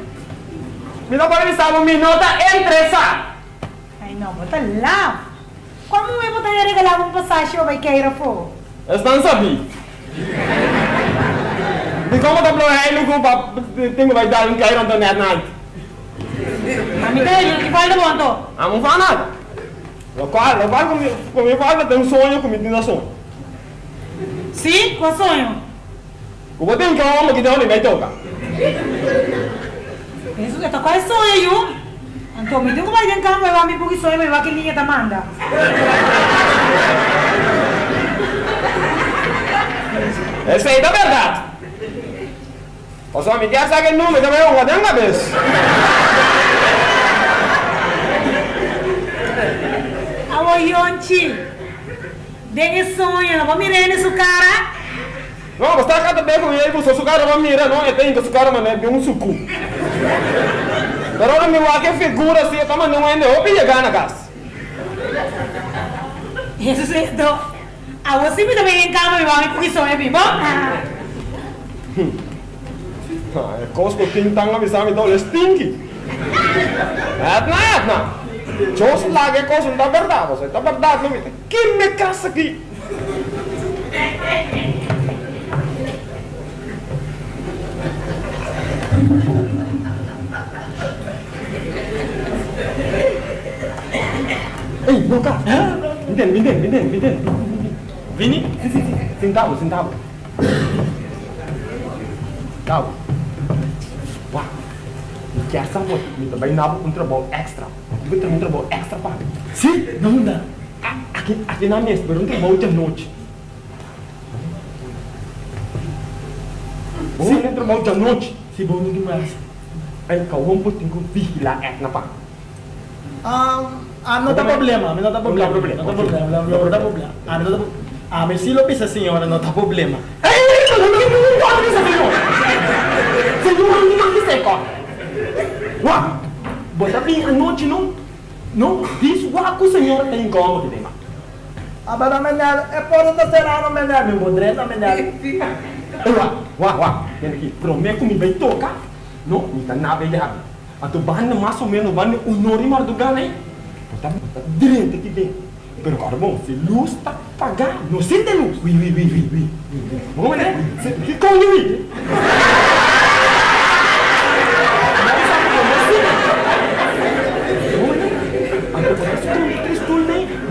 Me não pode saber, me não interessa. Ai não, você lá. Como eu vou te regalar passagem ou vai querer for? Estão sabendo? E como tá bloqueando com o tenho vai dar cair na internet? Amiga, que fala bom to? Não faz nada. Local comigo fala tem um sonho comigo na sonho. Sim, qual sonho? O botem que eu que não vai tocar. Isso é qual sonho? Então, me diga vai dentro cama, vai me porque sonho, vai que linha tá manda. Essa aí é a verdade. O só me quer saber o número também eu vou dar uma vez. Alô, Yonchi. Dengue sonho, não vou mirar nesse cara. Não, você está cada vez com ele, você só cara vai mirar, não, eu tenho que esse cara mané de um suco. Pero ahora me voy a que figura assim, eu tô mandando ainda, eu pedi na casa. Isso é do. A você me também em cama, vai porque sonho, bom? É coisa que eu tenho que avisar me dá stinky. Etna. Jos lá que coisa não tá verdade, você tá verdade, não me. Que me caça aqui? Ei, não cá. Vem. Vini? Sim. Sentado. Calma. Wah. Quer saber? Me também dá um trabalho extra. Vou ter um trabalho extra para. Sim, não dá. Aqui na mesa, mas um trabalho de noite. Sim, um trabalho de noite. Si bom demais. Aí, calma, tem que vigilar na pá. Não tem problema. Mas se lo pensa senhora, não tem problema. Não pode pensar, senhor. Senhor, não tem que ser. Uau! Bota bem a noite, não diz o que o senhor tem como que tem. Agora, menina, é por onde será, menina? Me modrena, menina. Uau, vem aqui. Prometo que me vai tocar. Não, me dá nada errado. A tu banda mais ou menos, banda o nori mar do gane. Tá direito aqui dentro. Pero carbon, se luz está apagada, não sente luz. Oui. Vamos ver, que coisa, oui.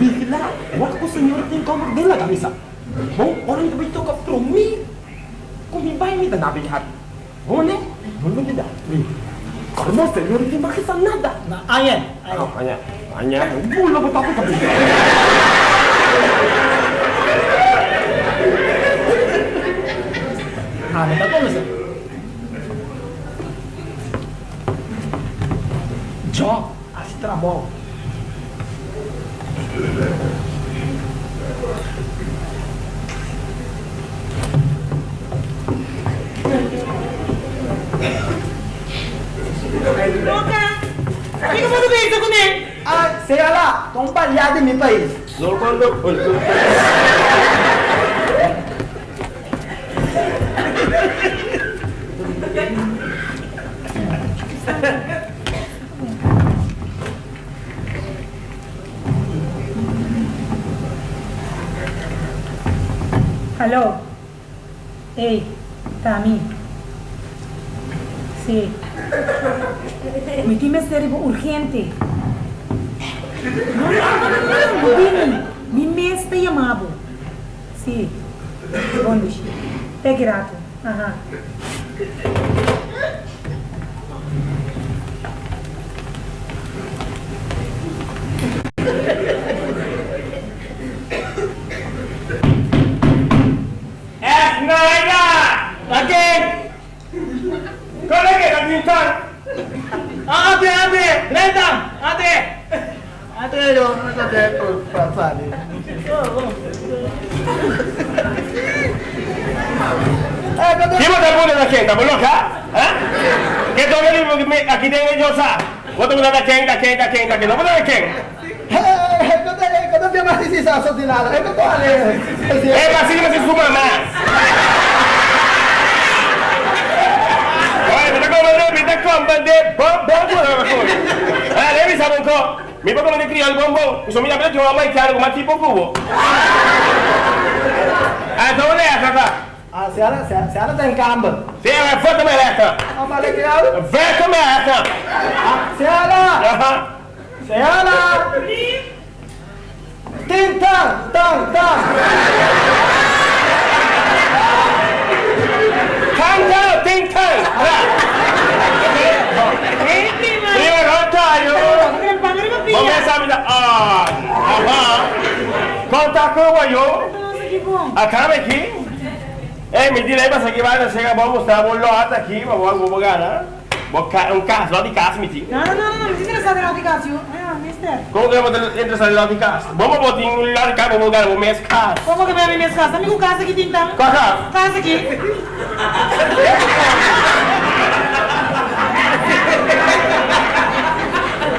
Vigilar, waktu senhor tem como dela camisa. Bom, orang itu begitu kau promi, kau mimpi ni tak nabi hat. Bom ni, belum tidak. Kalau senhor tem makisa nada. Na ayan. Mula betapa kau. Minta como isso? John, assim trabalho. Ikaw mo nabisa ko na Saya lah, kung palyado mi país. Aló. Hey, Tami. Sí. Mi time es urgente. No, Vini. Mi mes te llamaba. Sí. Bom dia. Te grato. Ajá. Siapa tak boleh nak ceng, tak boleh kah? Kita orang ni aquí tengo yo sa. Waktu kita nak ceng, tak boleh nak ceng. Quando abbiamo assistito alla sottinata, ecco qua ma si suma mas. Minta bande bom levi sabon ko. Mi pa come criar bombom. Mi sono mi abbiamo già mai chiaro come tipo cubo. Dove è sta? Se ela tem campo. Se ela é foto meleta. Mas é que ela. Vê como é essa. Se ela. Tenta. Prima rotaio. Vamos sabe da. Conta com eu. Nossa, que bom. Acaba aqui. Me direi para seguir vai chegar bom mostrar bom lote aqui, vou ganhar. Um carro lá de casa, me diz. Não, me interessa de lá de casa, mister. Como que eu vou interessar lá de casa? Vamos botar lá de casa, vou ganhar o mês casa. Como que vai a minha casa? Amigo, casa aqui tem então. Qual casa? Casa aqui.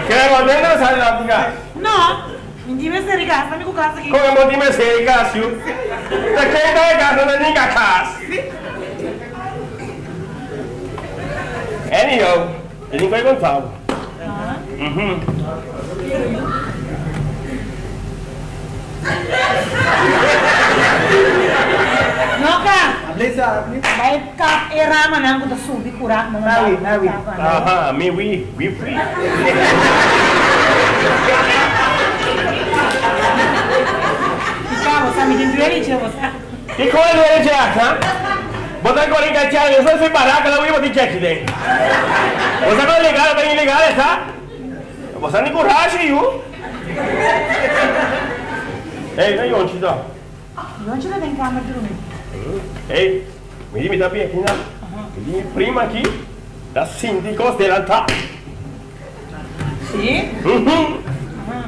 Quer botar interessar lá de casa? Não. Indime ser casa, amigo, casa aqui. Como eu indime ser casa, viu? Tá quem tá em casa, não é nem casa. Anyhow, ele não vai contar. Noka. Vai ficar errado, mas não, que subir curar, não Nawi. We free. Você me entende, você? Que coisa é essa? Botar com a cachorra, eu só sei parar, que ela vai botar cheque dentro. Você não é legal, tá ilegal, tá? Você nem coragem, viu? Ei, não é onde tá? Onde você tem câmera de dormir? Ei, me dá bem aqui, né? Minha prima aqui, da síndicos dela, tá? Sim?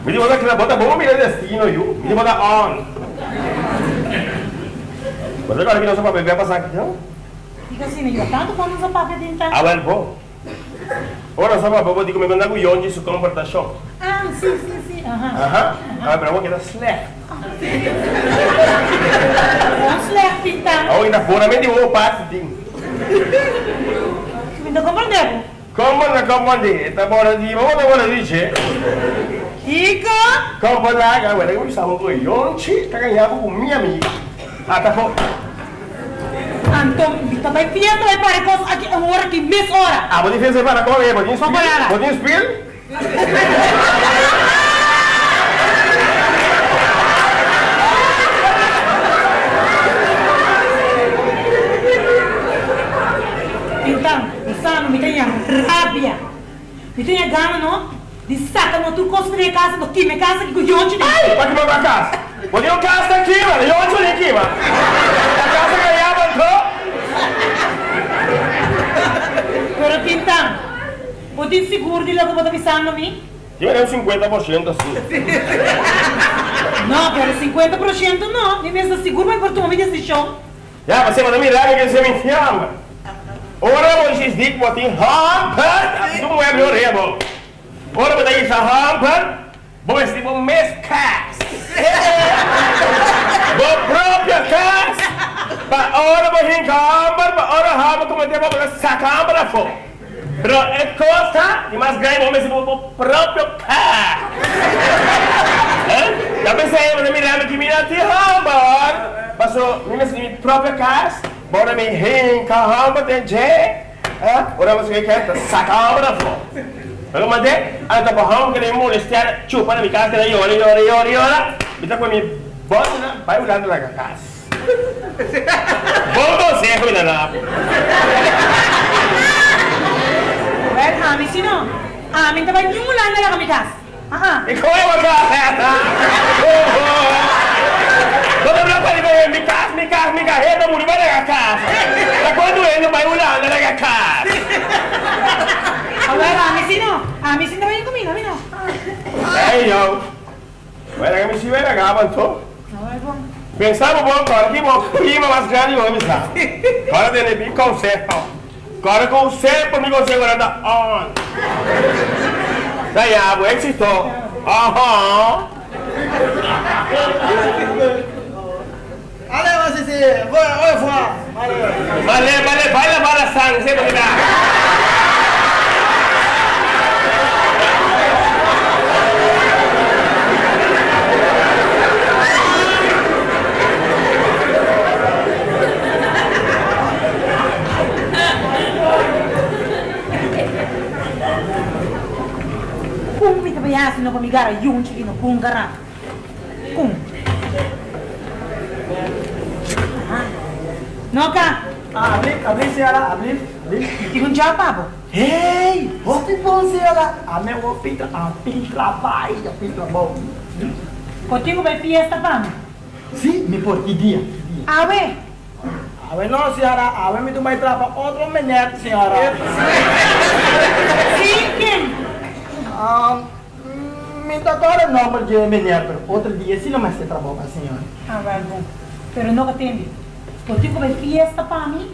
Me diz que ela bota bom, mira destino, viu? Me diz bota on. Mas agora que nós vamos beber passar aqui, não? Fica assim, ainda tanto quando usa papel de então. Well, bom. Ora, sabe, vou dizer que me mandar com o Yonji su comportação. Sim. Mas vamos quedar slack. Slack, então. Ou ainda puramente o parte. Me compreendeu? Como não compreende? Está bom, vamos dizer. Iko? Compagnia, guarda che mi stavo con Yonci, sta ganhando com minha amiga. Ah, tá bom. Anton, kita vai fiesta vai para kos aqui a hora que mes hora. Ah, pode fazer para comer, pode inspirar. Pode inspirar? Então, Isano, me tenha rabia. Me tenha gana, não? De saca no tu costa de casa, do que me casa que o Yonchi de. Ai, vai que vai pra casa. Pode ir a casa aqui, mano. Yonchi ali aqui, mano. A casa ganhava, então. Pero Tintan, pode seguro de logo botar Isano a mim? Tiene un 50% assim. Não, pero 50% não. Me mesmo seguro vai por tu me desse show. Ja, mas você manda mirar que você me enfiava. Ora, vocês dizem que você tem hamper, tu não é meu rebo. Ora, você tem essa hamper, você tem uma mescas. Uma própria casa. Para ora, você tem hamper, para ora, hamper, como tem para sacar para fora. Pero é costa, e mais ganha, você tem uma própria casa. Já pensei, mas mirar que mira tem hamper. Passou, minha própria casa. Bora me reencarramba de jé, ora você quer sacar para fora. Kalau mandei, ada paham que nem molestar, chupa na minha casa, que ora, bisa com minha bota, vai olhando lá na casa. Bom você, como lá. Well, Ami, sino? Ami, também nenhum lá na minha casa. E como é uma casa? Todo mundo pode ver minha casa, ele não vai na casa. Mas quando ele vai olhar na casa. Well, Ami, sino também comigo, Ami não. Ei, eu. Vai lá que me siga na gaba, então. Pensava bom, agora que bom, prima mais grande, vamos lá. Agora tem que conserto. Agora conserto para me conseguir agora da on. Daí, a boa êxito. Aham. Allez, vas-y, c'est... Ouais, voilà. Vale, vai lavar a sangue, você vai dar. Kung may kabayasin na pamigara yung chiki no kung gara. Kung. Noka. Abli senhora, abli. Ikun japa bo. Hey, hopi bom senhora. Ame hopi trabalho, hopi trabalho. Contigo vai fiesta pam? Sim, me por que dia? Awe. Awe não senhora, awe me tu vai trabalhar outro menino senhora. Sim, quem? Me tá agora não de menino, outro dia sim não mais se trabalha a senhora. Ah, vai bom. Pero não atende. Contigo vai fiesta para mim?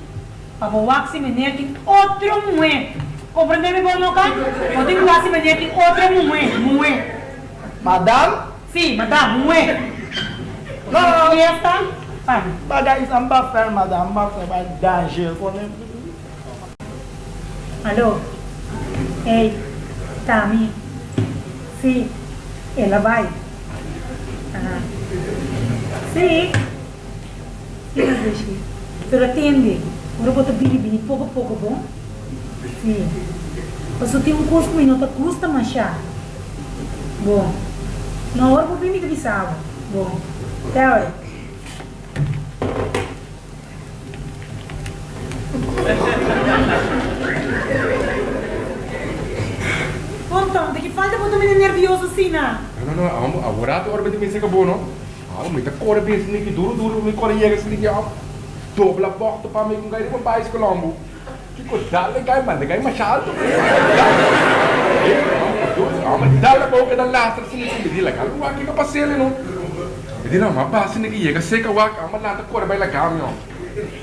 Para boa que se menino tem outro mulher. Compreende bom não cá? Contigo vai se menino tem outra mulher. Madame? Sim, madame, mulher. Não. Fiesta? Pai. Bagay isang buffer, madame, buffer, vai danger. Alô? Ei, Tami. Sim, ela vai. Ah. Sim. Sim, pero atende. Ora bota bini pouco bom? Sim. Você tem custo, mas não custa manchar. Bom. Na hora vou bini que bisava. Bom. Até a hora. Então, de que falta eu tô meio nervioso assim, né? Não, agora tu orbe de mim se acabou, não? Muita cor bem assim, que duro, me cor chega assim, que dobla a porta para mim com gairo para país Colombo. Que coitado, cai, mano, cai machado. Mas dá a boca da lastra assim, me diz lá, cara, o que passei ali, não? Me diz, não, mas basta que chega, seca o ar, mas lá tá cor bem lá, não?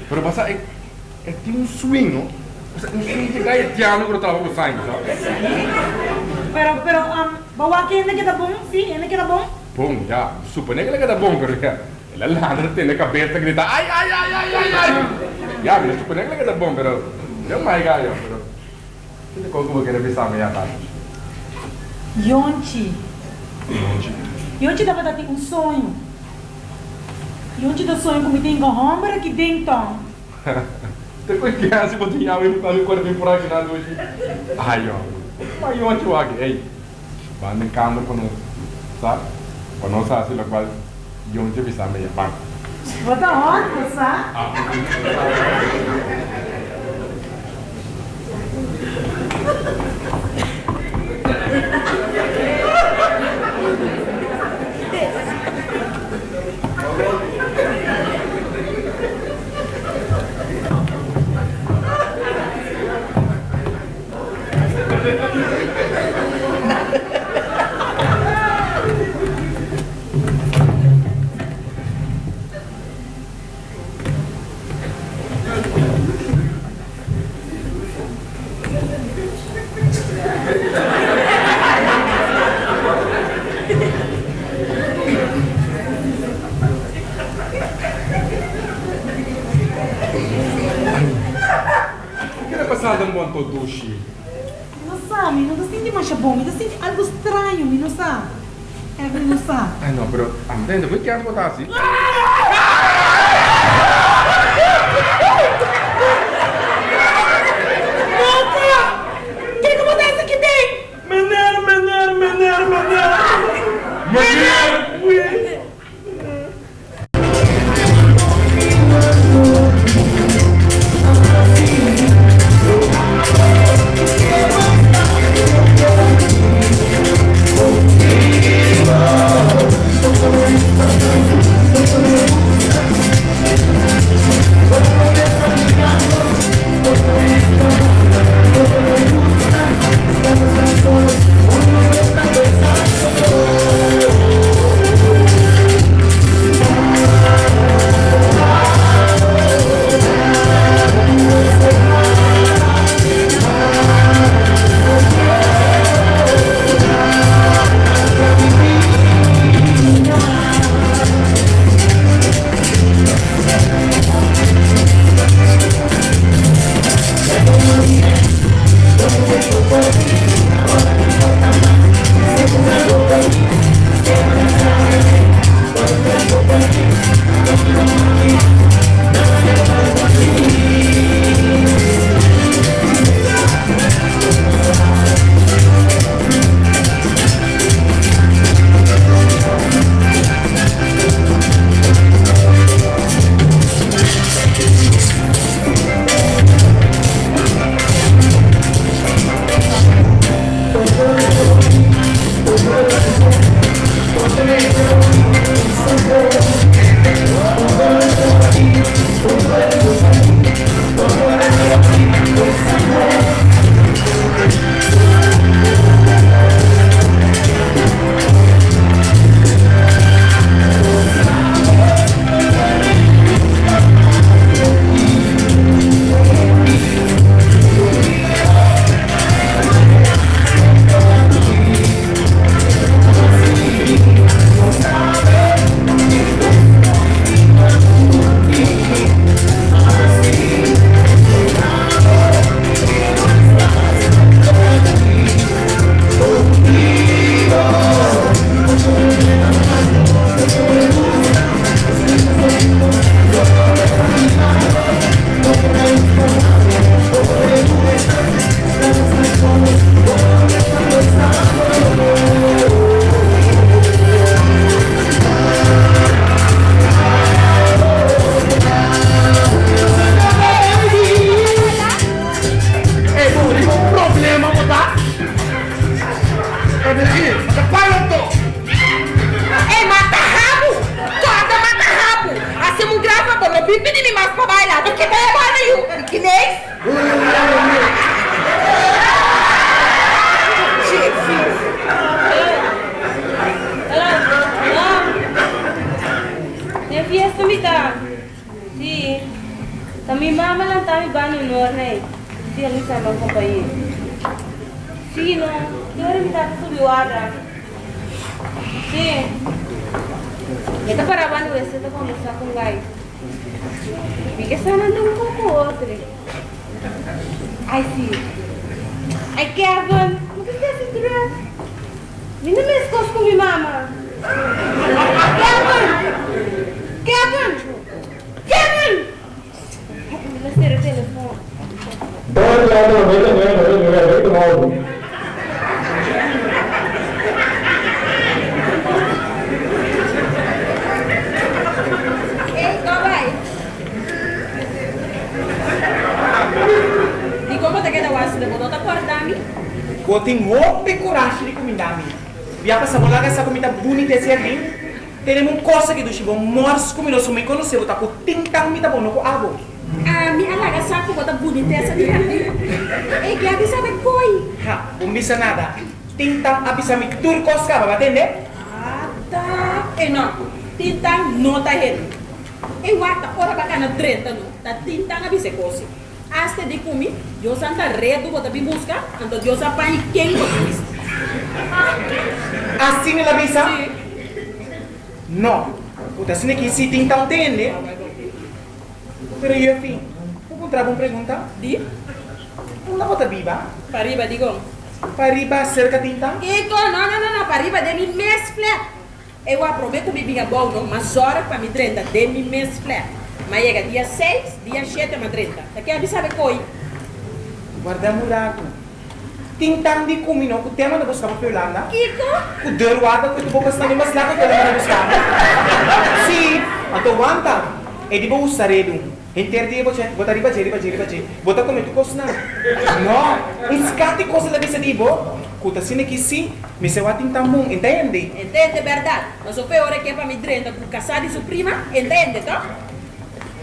Pero passa, é tipo swing, não? Um swing que cai piano que eu tava usando, Pero, bawa que ainda que tá bom, sim, ainda que tá bom. Bom, já, suponho que ele tá bom, pero ela ladra tem na cabeça grita, ai. Já, mas suponho que ele tá bom, pero não mais galho, pero não como que ele pensar meia tarde. Yonchi, E onde dava dar um sonho? E onde dá sonho como tem com aqui dentro? Depois que é assim, você ia ver para me correr por aqui na noite. Ai, ó. Mas eu acho que, ei, vai me calma quando, sabe? Quando não sabe se logo vai, eu não tive essa meia parte. Bota ótimo, sabe? Não senti mais bom, não senti algo estranho, não sabe? Não sabe. Ai, não, pero entende, por que as botar assim? O que acontece aqui dentro? Menino. Minha me escoço com minha mama. Kevin! Let's get a telephone. Ei, vai. E como te queda o de botar acordar-me? Eu tenho muita coragem de comida. Via passar por lá essa comida bonita esse aqui. Temos coisa que do chibo morse comida só me conhece, botar com tintang mita bom no abo. Ah, me alaga saco botar bonita essa de aqui. Ei, que avisa de coi. Ha, não bisa nada. Tintang avisa me turcos ka, ba entender? Ah, tá. Ei, não. Tintang não tá ele. Ei, wata, ora bacana treta no. Tá tintang avisa coisa. Hasta de comer, eu santa redo botar bem busca, então eu sapai quem botar. Assim ela avisa? Sim. Não. Puta, se nem que se tintang tem, né? Pero eu fim. Vou encontrar uma pergunta. Di? Não bota viva? Pariba, digo. Pariba cerca tintang? Iko, não. Pariba de mi mês flat. Eu aproveito me binha bom, não, mas hora para me 30 de mi mês flat. Mas chega dia 6, dia 7 mas 30. Daqui a sabe coi. Guarda muraco. Tintang di kumino, o tema na buscar para Irlanda. Kiko? O derwada que tu boca está mas lá que ela na buscar. Sim, ato wanta. E di ba usaredo. Interdi bota riba je. Bota como tu cosna. No, iscati cosa la bisa dibo. Kuta sine que sim, me se wating tambung, entende? Entende, verdade. Mas o pior é que é para me 30 por casar de sua prima, entende, tá?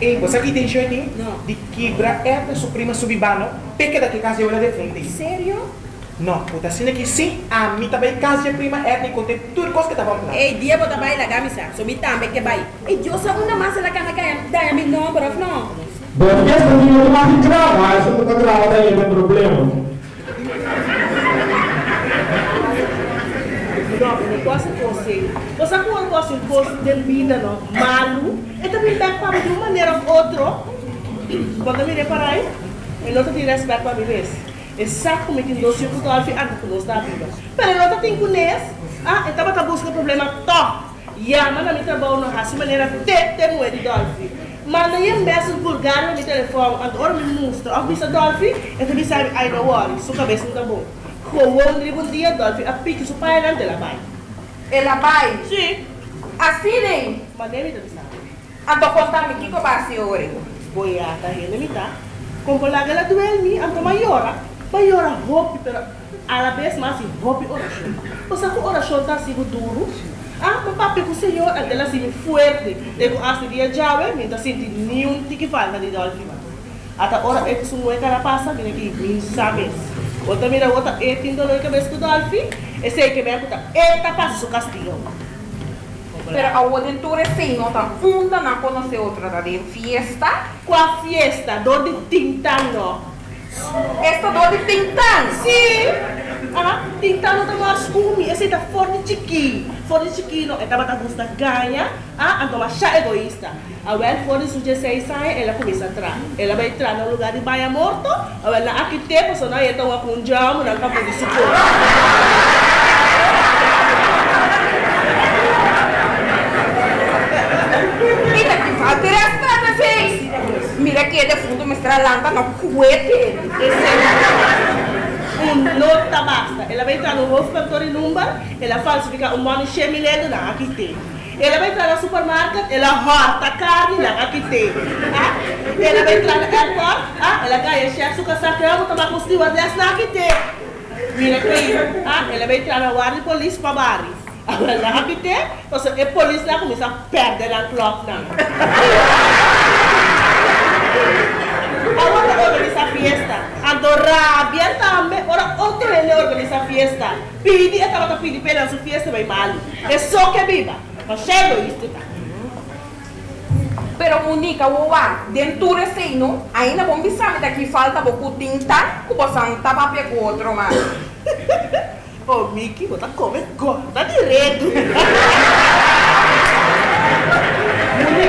E você aqui tem jeito não. De quebrar esta sua prima subibano, porque daqui casa eu la defende. Sério? Não, puta assim que sim, a mim também casa de prima étnica contém tudo coisa que tava lá. Ei, dia bota vai lá camisa, so me também que vai. Ei, eu sou uma massa lá cana cai, dá me não, bro, não. Bom, já não tinha mais de gravar, isso não tá gravado aí, não tem problema. Não, negócio é você. Você com um negócio de vida, não? Malu, e também dá para de uma maneira ou outra. Quando me reparar aí, eu não tenho respeito para mim mesmo. Exato como tem doce que o Dolphy anda com nós da vida. Mas não tem com nesse. Ah, então está buscando problema tó. E a mana me trabalha na raça maneira de moer de Dolphy. Mas não é mesmo vulgar no telefone, agora me mostra. Ao vista Dolphy, então me sabe, I don't worry, sua cabeça não tá bom. Um dia, Dolphy, a pique seu pai não ela vai. Ela vai? Sim. Assim nem? Mas nem me dá sabe. Então conta-me, o que vai ser hoje? Boiata, ele me dá. Como lá ela duele, então maiora roupa, pero a la vez mais roupa oração. Você com oração tá assim duro. Ah, mas papi com o senhor, ela assim forte. Devo assim dia já, me tá sentindo nenhum tique falta de Dolphy. Até hora é que isso não é cara passa, vem aqui, me sabe. Outra mira outra é tindo no cabeça do Dolphy. Esse aí que me acuta, tá passa seu castigo. Pero a aventura é sim, não tá funda na conhecer outra da de fiesta. Qual fiesta? Dor de tintang, Esta dor de tintang? Sim. Ah, tintang não tá mais umi. Esse tá forte chiquinho. Ela tá gosta ganha. Ah, então mas já egoísta. A well forte suje sai, ela começa a entrar. Ela vai entrar no lugar de baia morto. A well na aqui tempo só não ia tomar com um jam na campo de sucor. Mira que falta esta vez. Mira que de fundo me estralando no cohete. Nota basta. Ela vai entrar no hoofdkantoor in Lumbar. Ela falsifica money chemiledo na aqui tem. Ela vai entrar no supermercado. Ela horta carne na aqui tem. Ela vai entrar no airport. Ela ganha chefe suca sacramo tomar com stewardess na aqui tem. Mira que ela vai entrar na guarda de polícia para bares. Agora na aqui tem. Então a polícia lá começa a perder a clock não. Agora organiza a fiesta. Adorabia também. Agora outro ele organiza a fiesta. Pidi, estava pedindo pela sua fiesta vai mal. É só que viva. Mas chego isto. Pero Monica, uau, dentro assim, não? Ainda bom pensar daqui falta pouco tinta, o poção tava pegando outro mais. Oh, Miki, você come gorda direito.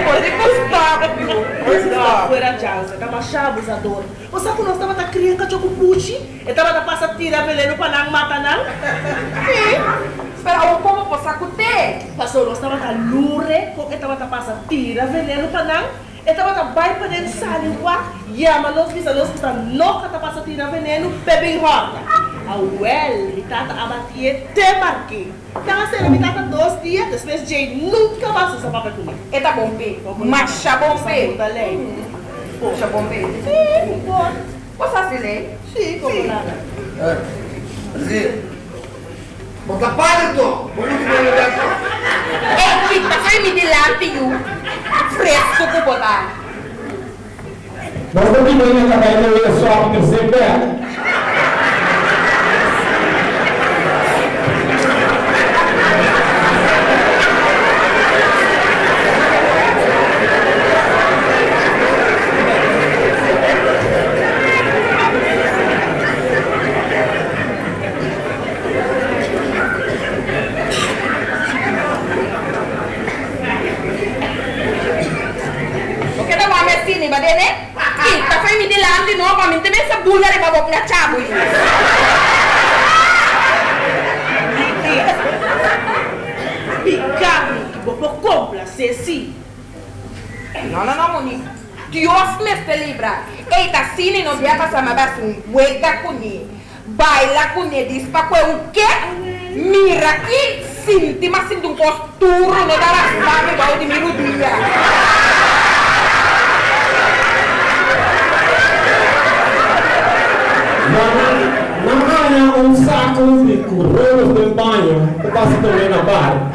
Você gostava, viu? Você não foi a chance, tá mais abusador. Você quando nós estava criando cachorro puxi, e estava passando tira veneno para não matar não? Pero como posso acuter? Pastor, nós estava a lure, porque estava a passar tira veneno para não. Estava a vai para dentro sala e chama nós, visa nós que está louca, está passando tira veneno, bebê rota. A well, e tata abatia te marquei. Então, se ele tata 2 dias, depois de nunca mais usa papel comigo. E tá bom, P. Mas tá bom, P. Poxa, bom, P. Sim, pode. Você assinei? Sim, como nada. Sim. Bota para tu. É que tá foi me de lá, tio. Fresco com botar. Mas não me ganha também, não é só que você quer. Ba din eh? Kita fa mi dilanti no pa minte mesa bulla re babok na chabo. Picami, bobo complacer sim. No, Moni. Dios me este libra. Eita sini no dia passar mais um huega com ele. Baila com ele, diz para o quê? Mira aqui, sinti mas sinto postura no dar as mãos ao de mirudia. Não há saco de correios de banho que passa também na barra.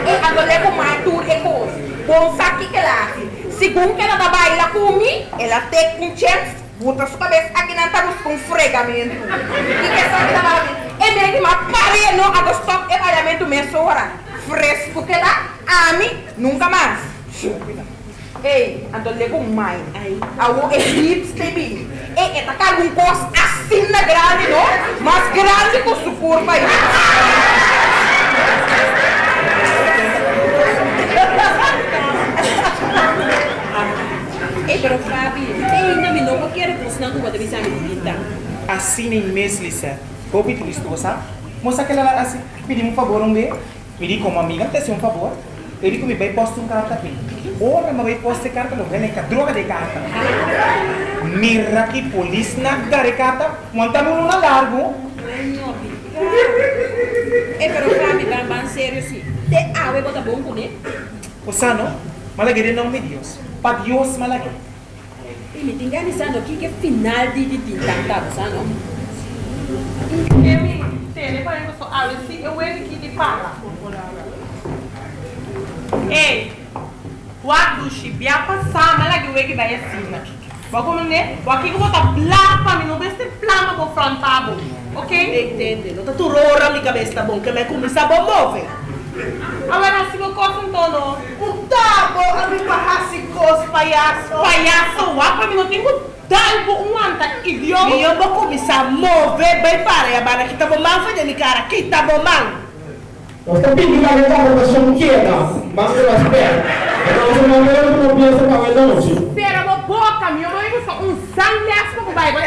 E quando leva mais tudo é coisa. Bom saque que ela segundo que ela da baila comigo, ela tem com chance, bota sua cabeça aqui na tabus com fregamento. E que sabe da baila? É mesmo uma parede não a stop e pagamento mesora. Fresco que ela, a mim nunca mais. Ei, então leva mais. Awo é hips baby. E tá com um costo assim na grande, não? Mas grande com sua curva aí. Pero Fabi, ainda me não quero que você não pode avisar me pintar. Assim nem mesmo, Lisa. Vou pedir isso, você? Moça que ela assim, pedir um favor, bem? Pedir como amiga, te um favor. Ele que me vai postar um carta aqui. Ora, me vai postar carta, não vem com droga de carta. Mira que polícia na caricata, montamos um largo. Pero Fabi, bem sério sim. Te ave bota bom com ele? Você não? Malagiri não me Deus. Para Deus malagiri. E me tinha avisado aqui que é final de tinta, sabe não? Eu tenho para eu só se eu que te fala. Ei, o adushi bia passar, mas lá que vai assim aqui. Vou como né? O aqui que botar black para mim não vai ser plano para frontar, ok? Entende? Não tá tudo rora na cabeça, tá bom? Que me começar a mover. Agora se eu coço então não. O tabo a mim para cos palhaço. Palhaço, para mim não tem dalgo anta idiota. E eu vou começar a mover bem para agora que tá bom mal fazendo cara aqui tá bom mal. Nós estamos pedindo a recomendação quieta, mas pela espera. Então, se não eu não penso para o longe. Espera, uma boca, meu mãe, eu sou um sangue mesmo com vai. Você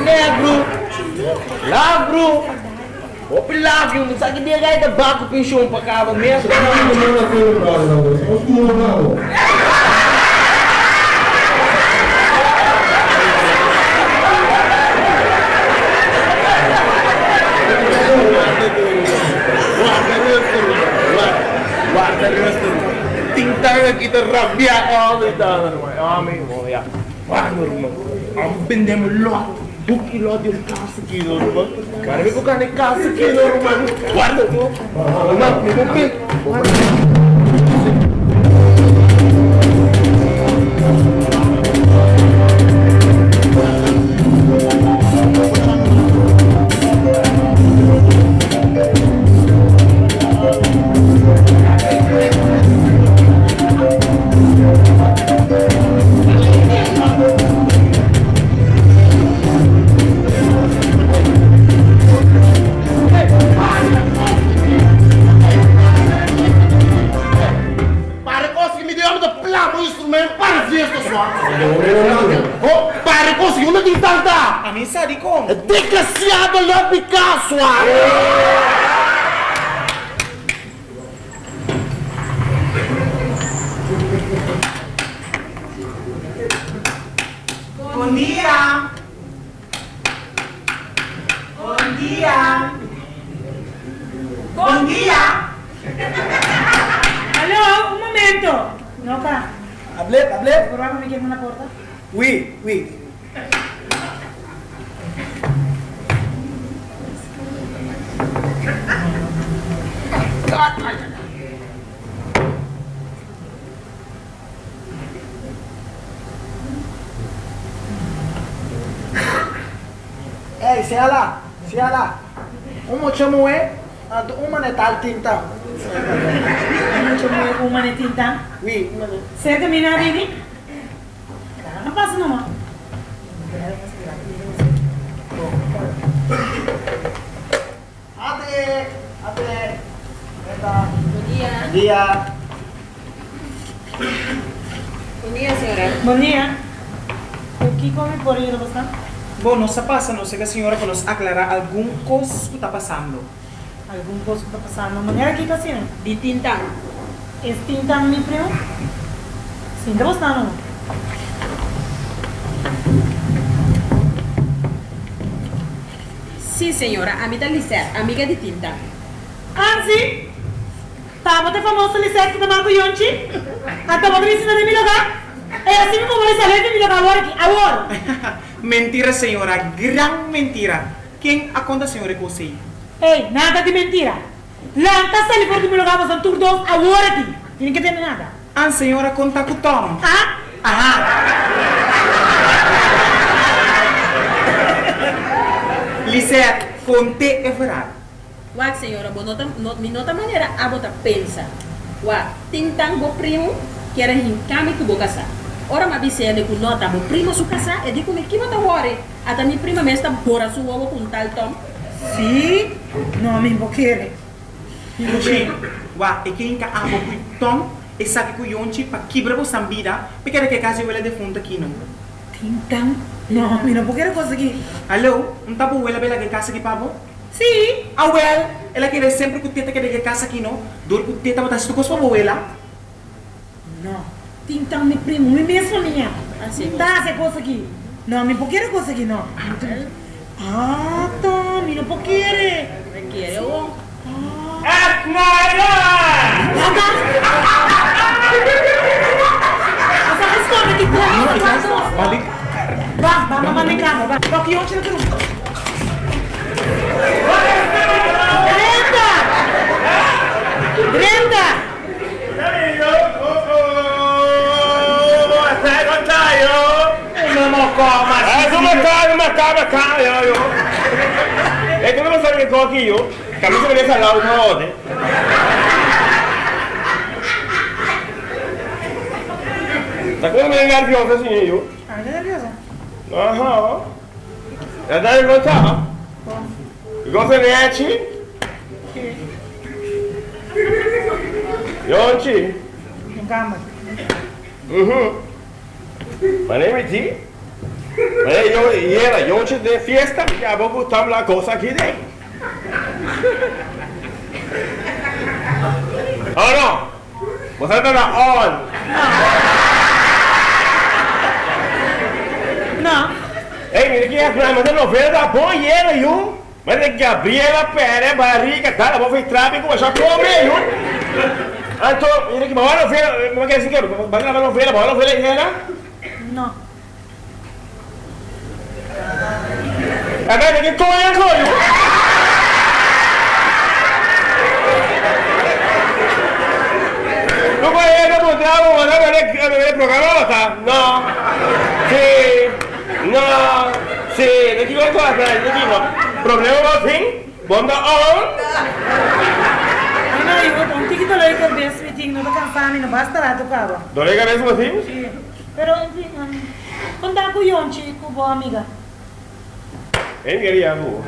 Negro, lavro, o pilavio, não sabe que dia aí da banco pinchou para cá mesmo. Tinta kita rabia all the homem, olha. Wah, irmão. Vendemos logo. Buki logo de casa aqui, irmão. Cara, me colocar em casa aqui, irmão. Guarda, irmão. Não, me buki. Oh, pare così, uno di tanta! A mim sabe como? Desgraciado, lá Picasso! Bom dia! Bom dia! Bom dia! Aló, un momento. No, acá. Hablé. ¿Por favor me quieren una puerta? Oui. Ei, Ciala. Uma chamo anto uma netal tinta. Uma netinta. Oui, Cerca mi nada ini. Não passa não. Ate. Eta. Bom dia. Dia. Bom dia, senhora. Bom dia. O que come por aí, Rosa? Bom, não se passa, não sei que a senhora para nos aclarar algum coisa que está passando. Algum coisa que está passando. Maneira que está sendo? De Tintang. É Tintang, meu primo? Sim, está gostando. Sim, senhora. A minha Lisette, amiga de Tintang. Ah, sim? Tá, você famoso Lisette que está com Yonchi? Até você me ensina de me lugar? É assim como você sabe de me lugar agora? Mentira, senhora. Gran mentira. Quem a conta a senhora que você? Ei, nada de mentira. Lanta sali porque me lugar você tur dos agora aqui. Tem que ter nada. A senhora conta com Tom. Ah? Lisette, conte é verdade. Uau, senhora, me nota maneira a bota pensa. Uau, Tintang bo primo que era rincame que bo casar. Ora ma bise ele com nota bo primo su casar e dico me que bota worry. Ata mi prima me está bora su ovo com tal Tom. Sim? Não me querer. Sim. Uau, e quem ka abo com Tom e sabe que o Yonchi para quebrar o sambida, porque era que casa eu ela defunta aqui não. Tintang? Não, me não quero conseguir. Alô, não tá boa ela bela que casa aqui pavo? Sim. Ah, well, ela quer sempre que o teta quer que casa aqui não. Dor que o teta botar se tu coisa para ela. Não. Tintang me primo, me mesmo minha. Assim. Tá, você conseguir. Não, me não quero conseguir não. Ah, tá, me não quero. Me quero. Vamos manejar, va. Toque Yonchi na tudo. Brenda! E tu non sai che cocchi io? Capisci che sta là una volta? Da come mi venga nerviosa signor io? Ah, è nerviosa? Ah. E dai in realtà? Cosa ne esci? Yonchi? In camera. Ma ne vedi? Ma ieri Yonchi de fiesta che avevo buttato la cosa qui dentro. Oh no! Ma sei andata on! No. Ehi, mi richiedi ma te lo vedo da poi ieri io? Ma te Gabriela Pere, barriga, tá? Eu vou ver tráfico, mas já come io! Anto, mi richiedi ma vai a vedere, ma che si chiama? Ma vai a vedere ieri? No. E bene, che come ancora io? Non puoi vedere il programma? No. Sì. No. Sì. Di chi vuoi guardare? Di chi no? Problema così? Buon da on? No, io non ti chiedo lei che best meeting, non campani, non basta la toccava. Dove che avessi così? Sì. Però, quando con Yonchi, con buona amica. E mi chiediamo.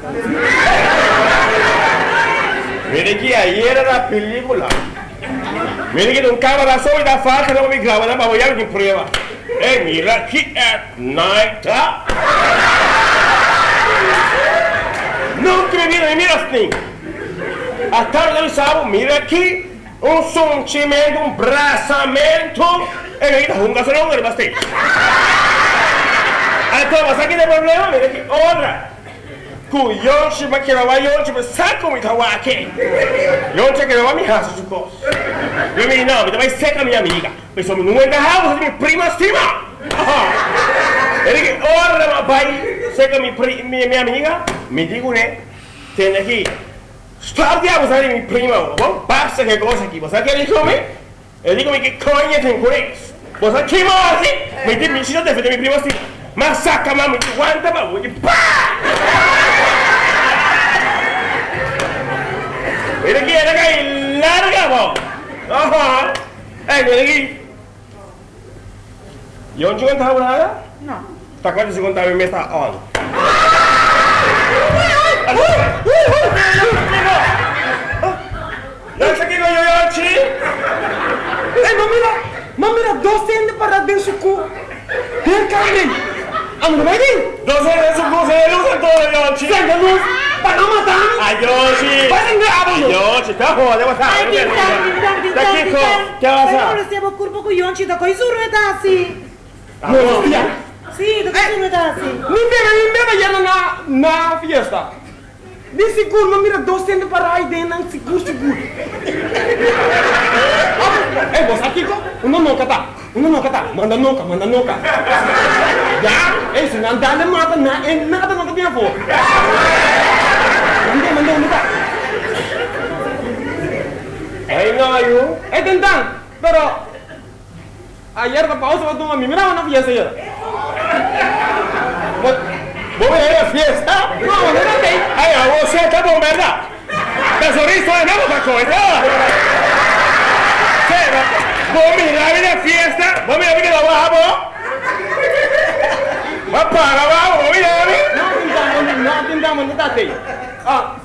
Vedi chi è? Ieri la pellicola. Vedi che non cava la solita faccia, non mi clava, ma vogliamo che prova. E mira aqui é night, tá? Não que me mira assim. A tarde do sábado, mira aqui. Um sentimento, um braçamento. E me dá um gasolão, não bastante. Então, mas aqui tem problema, mira aqui. Outra. Ku Yonchi makirawa Yonchi mas saco me tawake. Yonchi que não me raça de cos. Eu me não, me vai seca minha amiga. Mas eu não engarrava minha prima cima. Ele que ora vai seca minha amiga. Me digo né, tem aqui. Stop de abusar de minha prima. Vamos passa que coisa aqui. Você quer isso me? Eu digo me que conha tem por isso. Você que mais? Me diz me chama de minha prima cima. Mas saca mami tu aguenta para o pá. Mira aqui, era aqui, larga, bom. Aham. Mira aqui. E onde eu estava nada? Não. Tá quase se contar, me está on. Não sei o que eu Yonchi. Mamira, 200 para dentro do cu. Tem câmera. Amo vai vir. 200 de luz, Yonchi. Senda luz. Para não matar. A Yonchi. Vai enganar, Yonchi, tá bom, eu vou estar. Daqui, que ela Eu sabe? recebo curva com Yonchi da coisa assim. Não, Sim, da coisa assim. Ninguém vai na fiesta. De seguro, mamira 200 para aí dentro, seguro. Bos, aqui não kata. Manda nunca. Já? Se não dá, não mata, nada não tem a favor. Manda. Aí não, eu. Tentang, pero ayer ka pausa waktu mami, mira na fiesta ya. Vou ver a fiesta? Não, não tem. Aí, você tá bom, verdade? Mas o resto é a mesma coisa. Vou mirar a fiesta. Vou mirar que não vamos. Vai pagar, vou mirar. Não tem.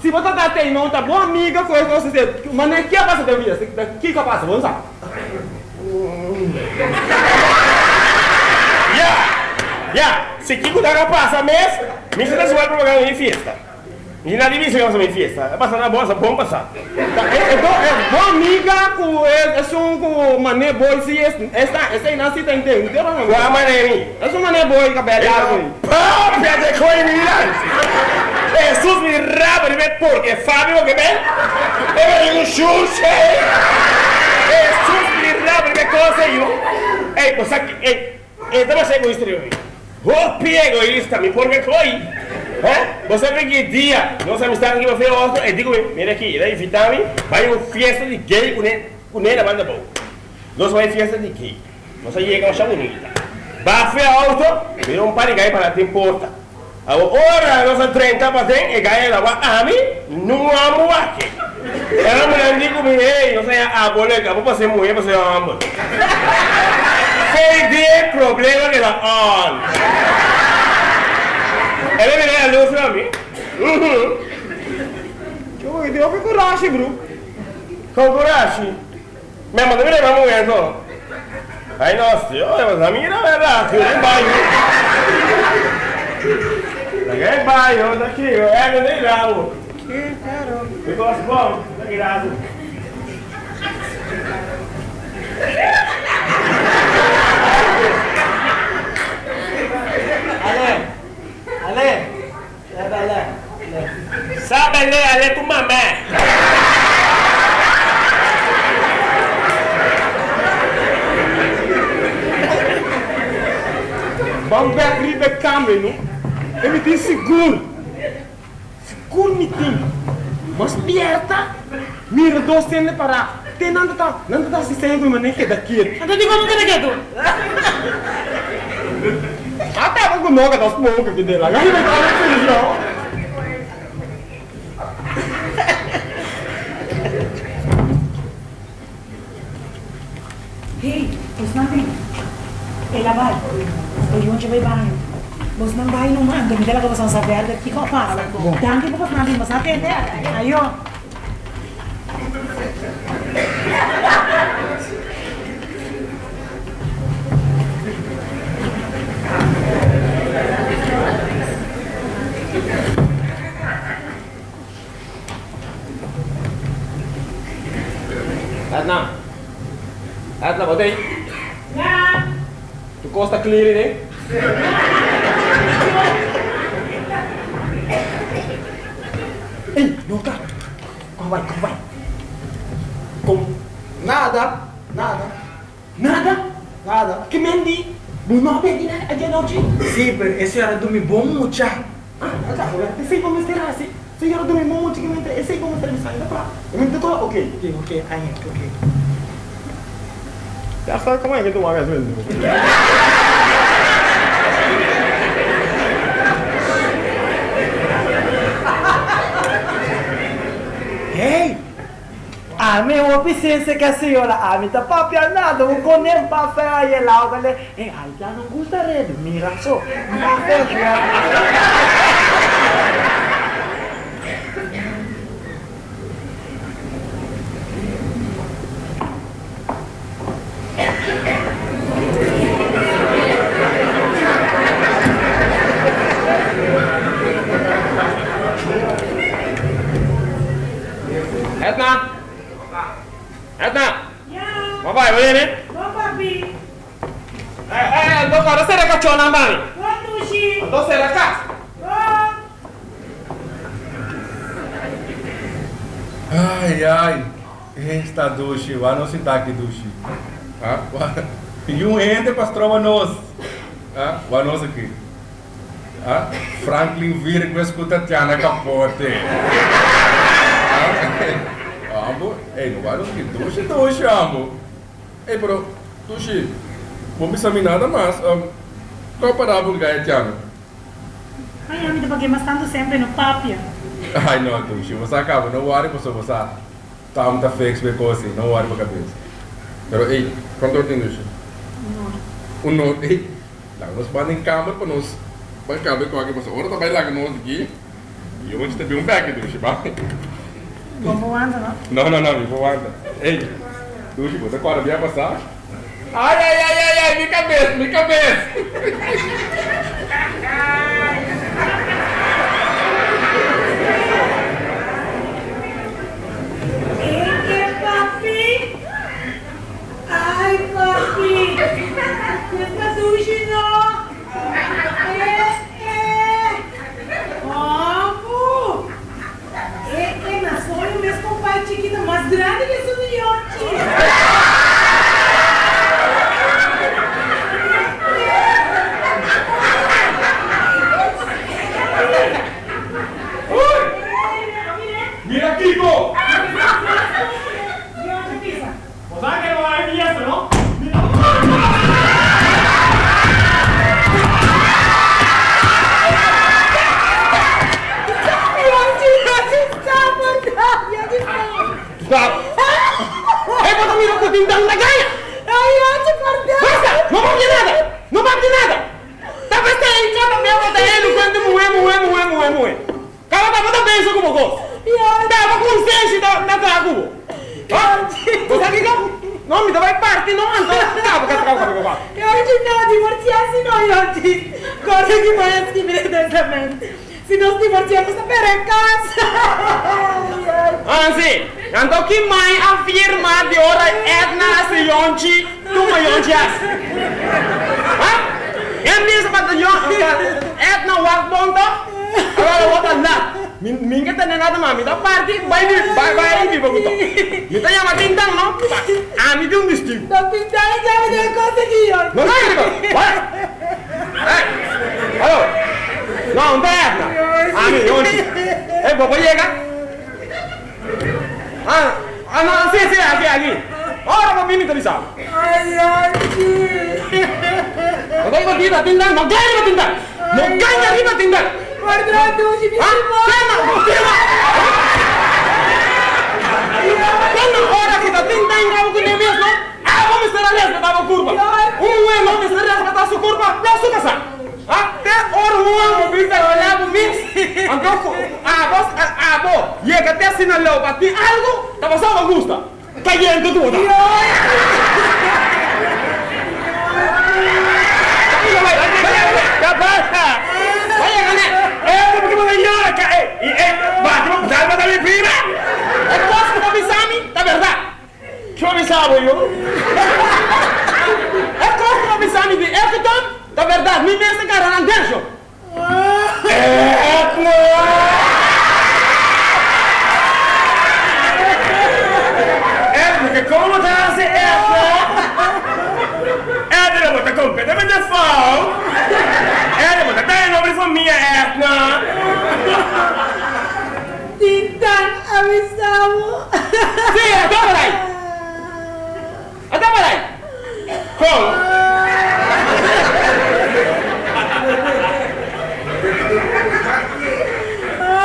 Se você tá tem, não tá bom amiga, coisa que você. Mas nem que passa da fiesta. Que passa, vamos lá. Ya, se Kiko dá passa mês, me está suave para pagar minha fiesta. E na divisão que minha fiesta, passa na bolsa, bom passar. É boa amiga com com mané boy se esta aí não se tem tempo. Qual mané? É mané boy cabelo. Própria de coisa. Jesus me raba de ver porque Fábio que vem. É um chute. Jesus me raba de ver coisa eu. Ei, você que estava sem egoísta. Roupi egoísta, me por que foi? Você vê que dia, nossa amizade que vai fazer outro, eu digo, mira aqui, daí invita-me, vai uma festa de gay com ele na banda boa. Nós vamos festa de gay, nós chegamos a chá bonita. Vai fazer auto, vira par de gay para ter porta. Agora, nossa 30 para ter, e gay ela vai a mim, não amo aqui. Ela me digo, ei, não sei, a boleca, vou fazer mulher, vou fazer homem. Tem problema que ela on. Ela me dá a luz pra mim. Eu fico coragem, bro. Com coragem? Minha mãe me leva a mulher só. Aí nós, mas a minha não é lá, eu nem baio. Ninguém baio, daqui, eu nem gravo. Que caramba. Eu gosto bom, daqui gravo. Ale. Sabe ler, Ale tu mamé. Vamos ver aqui da câmera, não? Ele tem seguro. Seguro me tem. Mas aperta. Mira, 200 para. Tem nada tá assistindo, mas nem que daqui. Então digo como que é tu? Até vou com noga das poucas aqui dentro. Aí vai estar feliz, não. Hey, bos natin. Labad. O Yonchi vai banho. Bos nang bahay nung mga. Ganda lang ko sa verde. Ikaw pa. Dangki po ka natin masakit. Ayun. aí. Ya. Tu costa clear, né? Ei, não tá. Como vai? Como? Nada. Que mendi? Bună pe tine, agenoci? Sim, pero esse era dormir bom mucha. Eu sei como será assim. Se eu dormir muito, eu sei como será isso ainda pra. Eu me tô, ok. Aí, ok. Já sabe como é que tu vai mesmo. Hey! Ami o paciência que a senhora ami tá papianado, o conem papel aí lá, olha. Ei, aí já não gusta redo, mira só. Etna! Mau apa boleh ni? Bom, papi. Então agora você reca chona mbani. Bom, Tuxi. Então você reca. Bom. Ai, esta duche, o ano se tá aqui duche. E ente para trova nós. O ano aqui. Franklin vira que vai escutar Tiana Capote. Ambo, não vai aqui, duche, ambo. Pero, duche, vou me examinar nada mais. Qual parábola o gaia Tiana? Ai, amiga, porque mas tanto sempre no papia. Ai, não, duche, você acaba, não worry para você. Tá muito fix bem coisa, não worry para cabeça. Pero, quanto tem duche? Não, lá nós vamos em câmera para nós. Vai caber com aqui, mas agora tá bem lá que nós aqui. E eu vou te ter um back, duche, vai. Vamos andar, não? Não, vou andar. Ei, duche, você agora vai passar? Ai, minha cabeça! Papi! Ai, papi! Esta sushi não! Como? Mas foi o meu compadre chiquito mais grande que esse milhote! Mira, Kiko! ¿Sabes que no va a haber fiesta, no? Stop! Bota mira que tintang na ganha! Basta! Não vai de nada! Tá bastante, já tá bem, bota ele quando moe. Cara, tá botando bem isso como gosto. Tava com senso da trago. Você aqui não me vai partir, não anda. Calma. Eu não divorciassi noi oggi. Cosa che puoi scrivere testamente? Se non divorciamo sta per a casa. Anzi, andou que mãe afirma de hora Edna se yonchi, tu me yonchias. Em mesmo para Edna walk bonto. Agora volta lá. Minha tá nada mami, da parte vai baguto. Me tá chamando tintang, não? Ah, me deu um destino. Da tintang já me deu coisa aqui, ó. Não vai, alô? Não tá Edna. Ah, me yonchi. Vou chegar. Não, sim, aqui. Ora, vou vir me avisar. Ai, Agora vou tirar tintang, não ganha riba tintang. Guarda, Tuxi, me Quando hora que tá tentando algo nem mesmo, vamos estar ali, tava curva. Vamos estar ali, sua curva, lá sua casa. Até hora vou vir olhar para mim. Então, bom, chega até sinalou para ti algo, tava só Augusta. Caindo tudo. Porque você ignora, vai dar minha prima. É posso que me avisar, tá verdade? Que eu avisava eu? com.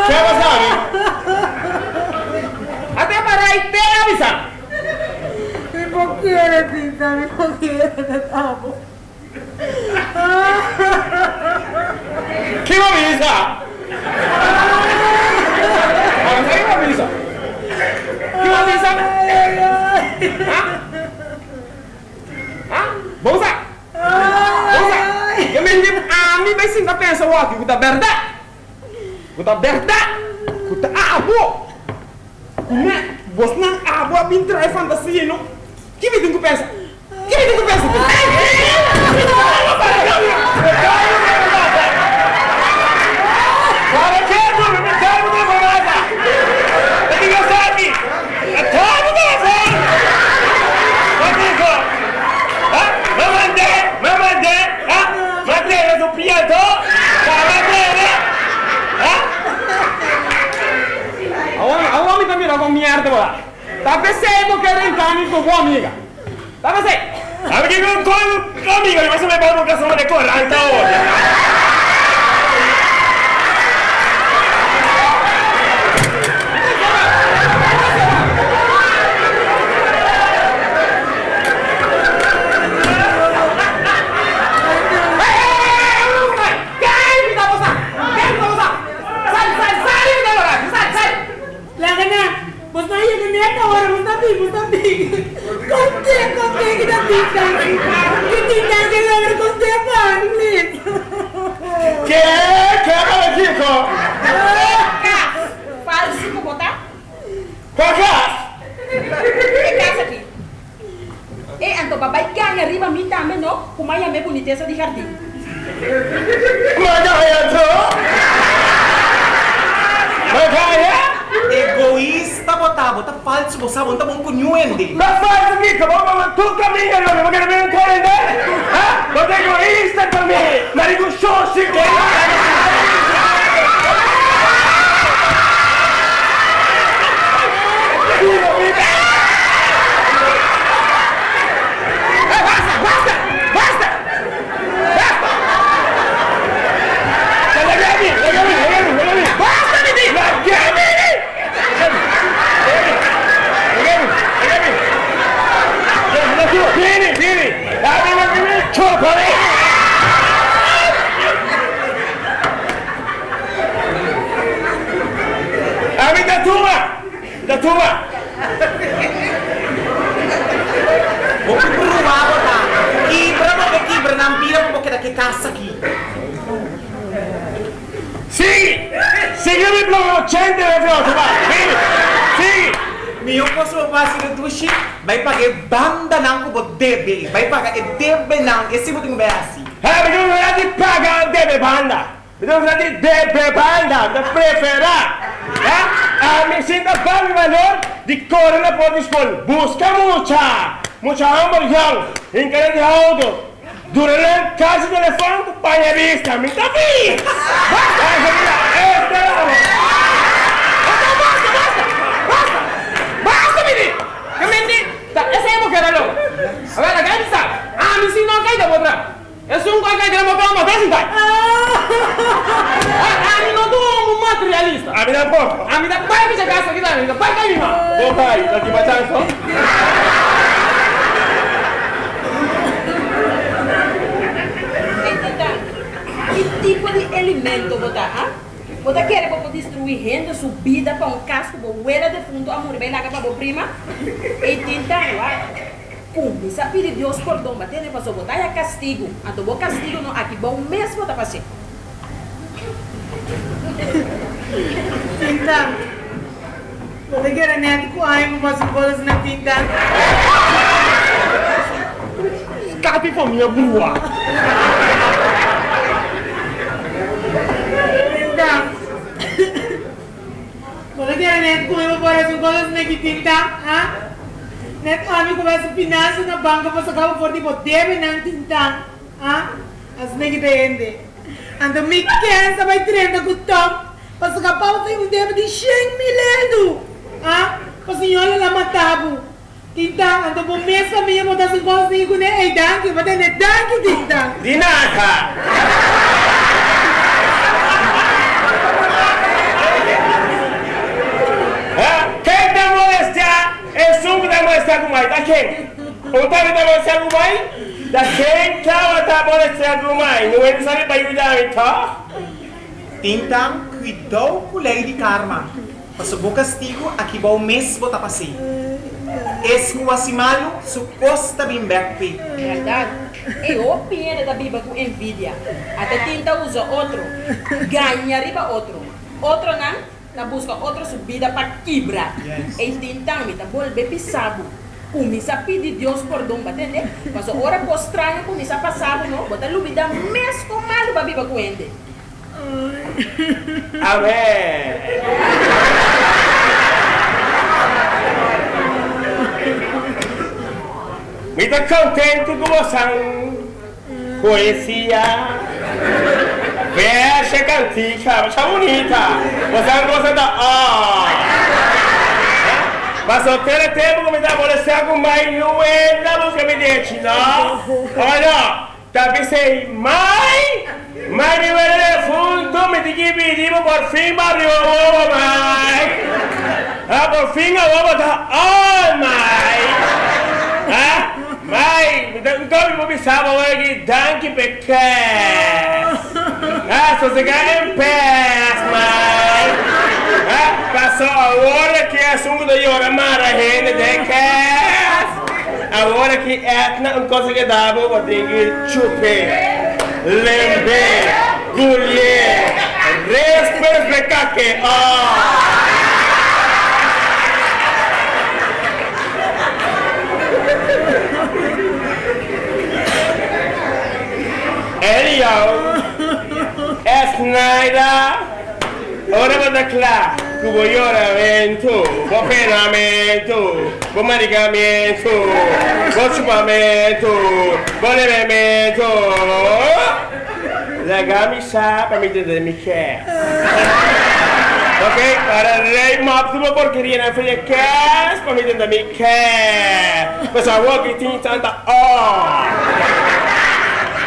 Que sabe? Até para aí tem avisar. Me boqueira, Tinta, me boqueira, Tabo. Que me avisa? Ahora sí me avisa. Que me avisa? Bolsa! Bolsa! Eu me digo, a mim vai sim pensa o aqui, kuta berda. Kuta berda. Kuta abo. Né? Bos nang abo bin try fantasia no. Que me digo pensa? Que me digo pensa? Para que tu me dá uma parada? Eu digo aqui. É todo mundo. Madeira do piador, madeira, a homem tá mirando com merda lá. Tá pensando que ele encarne com boa amiga. Tá pensando? Sabe que eu tô amiga, mas você me bota no coração de coragem, então hoje. Boniteza de jardim. Egoísta, bota falso, você bota bom com nuende. Não faz aqui, que vamos tu caminho, não vou querer ver um cara ainda. Ah, bota egoísta também. Marido xoxi, que da tua. Vou provar, botar. Quebra, não vira um pouquinho daqui caça aqui. Sigue pelo centro da frota, vai. Sigue. Meu posso fazer o duche, vai pagar banda não com debe, vai pagar debe não, esse botinho vai assim. Mas não é de pagar debe banda. Não é de debe banda, de preferar. A mí sienta para mi valor de correr por la escuela. Busca mucha hamburguesa, en cara de auto. Durante el caso de teléfono, para vista, me está feliz. Basta, esa es mujer, ¿no? A ver, acá está. Ah, mi si no cae de otra. Es un guay que tenemos para matar sin caer. A mí no tuvo un materialista. A mí tampoco. A mí tampoco me casa aquí también. ¿Para qué misma? Ok, lo que pasa es Que tipo de alimento você Você quer para destruir renda, subida para um casco, boeira de fundo, a mulher vai lá para a prima e tentar começa a pedir Deus perdão, mas tem que botar a castigo. Então, o castigo não aqui, bom mesmo está fazendo. Tinta, você quer neto com a água para as bolas na tinta? Escape para minha brua. Você quer neto com a água para as bolas na tinta? Net kami começa finanças na banca para sacar o forte deve não tinta, as negidende. Então me cansa vai treinar com o top para sacar para o deve de 100 mil para senhora lá matavo. Tinta, então bom mês para mim botar 5 coisas né, e danke you, but then thank you, Tintang. Di nada. Quem te molestar, é suco da molestar com mais. Da quem? O tá me molestar com mais? Da quem que tá molestar com mais? Não é sabe para ajudar então? Tintang, cuidado com a lei de karma. Mas o castigo aqui vai o mês botar para si. Esse o asimalo, su costa bem backpay. Verdade. Eu opino da Bíblia com envidia. Até Tintang usa outro. Ganha riba outro. Outro não, na busca outra subida para quebrar. E Tintang me tá volver pisado. Começa a pedir Deus perdão, entende? Mas a hora que estranho começa a passar, não? Bota a lubida mesmo mal para Bíblia com ele. Amém. Me está contente com você. Poesia. Fecha cantica, mas bonita. Você gosta da mas o tempo que me dá molestar com mais não é da música me deixa, não? Olha, tá pensando, mãe me vê fundo, me diga pedir por fim, Mario, mãe. Por fim, eu vou botar, mãe. Mãe, então eu vou pensar, vou aqui, danke, pequeno. Se você quer em paz, mãe. Passou a hora que é assunto da Yora Mara Rene de Cass. A hora que Etna não consegue dar, vou ter que chupar, lember, gulher, respeitar que Snyder. Ora vado là, che vuoi oramento, buon penamento, buon maricamento, buon ciupamento, buon elemento. La camisa para mi de mi che. Ok, para rei máximo porqueria na frente cash para mi de mi che. Mas a walk it tanta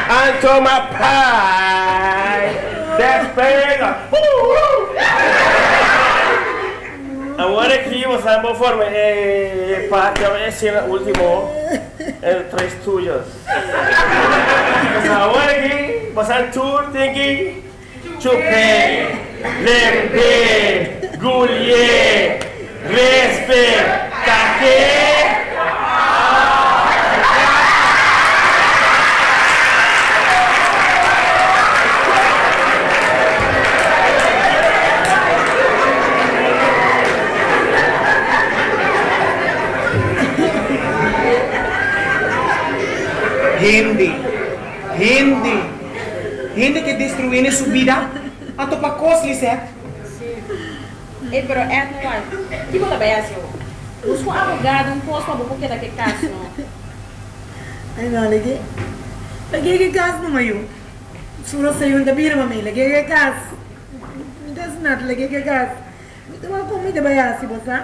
Anto ma pai. Despega! Agora aqui você vai formar parte esse último três estúdios. Agora aqui você tour tem que chupar, lember, gulher, respeitar que Gente que destruindo sua vida, até para costar, certo? Sim. Pero é não é. Que bom também assim. Os advogados não posso fazer porque daquele caso não. Ai não, lagi que caso não é. Sura saiu da bira mami, lagi que caso. Me das nada, lagi que caso. Me tava comida bem assim, você?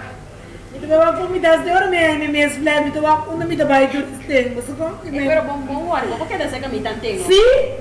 Me tava comida de hora mesmo, me tava quando me tava aí tudo tem, você como? Pero bom, olha, vou porque dessa camisa tem. Sim?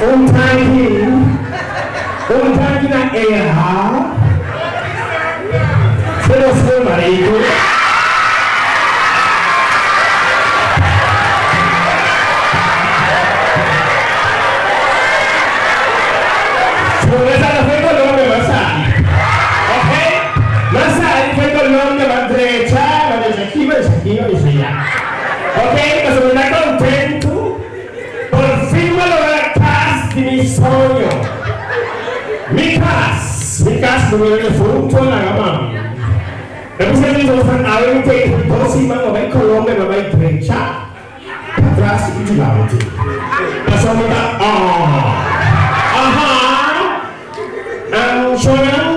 Un tanque na erra. Se não for marido. Começar foi com o nome Massari. Ok? Massari foi com o nome da madrecha, aqui, mas lá. Ok? Mas eu não estou contento. Por fim, eu logrei a casa de meu sonho. Mi casa do meu fruto na gama. Depois que eu vou fazer algo que eu se manda vai Colômbia, vai trecha. Atrás e de lado. Passou me dar. Chorão.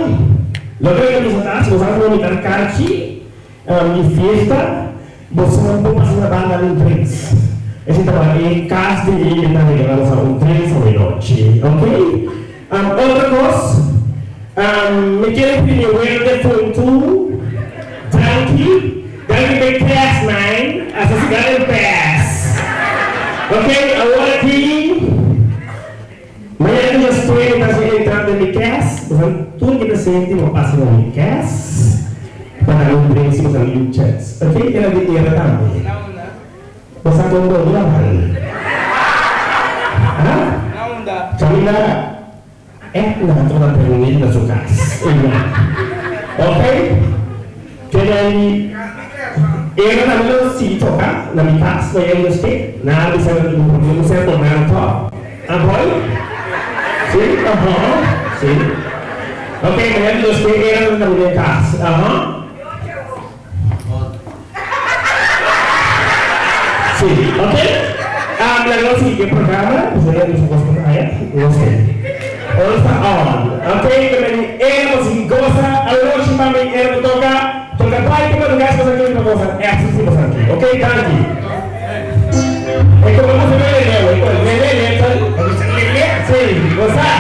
Logo que eu vou fazer me dar carti, minha festa, você não pode fazer uma banda de três. Esse trabalho em casa de ele na regra são 3 minutos, ok? Outra coisa, me quero pedir o telefone tranqui, deve pass mine, as a cigarra pass. Ok, agora aqui, amanhã eu estou entrando em cash, tudo que você sente eu passo no cash, para não ter esse meu chats. Ok, ela de dinheiro também. Você não dá nada. Não dá. Camila. Não trovo terminare da sua casa. Ok? Quindi era una velocità la mia casa, ma io sto, non mi serve un problema, serve un momento. A voi? Sì? Sì. Ok, ma io sto, era una mia casa. Sì, ok? La velocità che programma, bisogna che si possa fare, lo sto. All on. Okay, kemudian emosi goza, aloshi mami ero toka baik kita tugas pasal kita goza, aksi pasal kita. Okay, kanji. Kamu mau sebenarnya lele kan? Lele, sih, goza.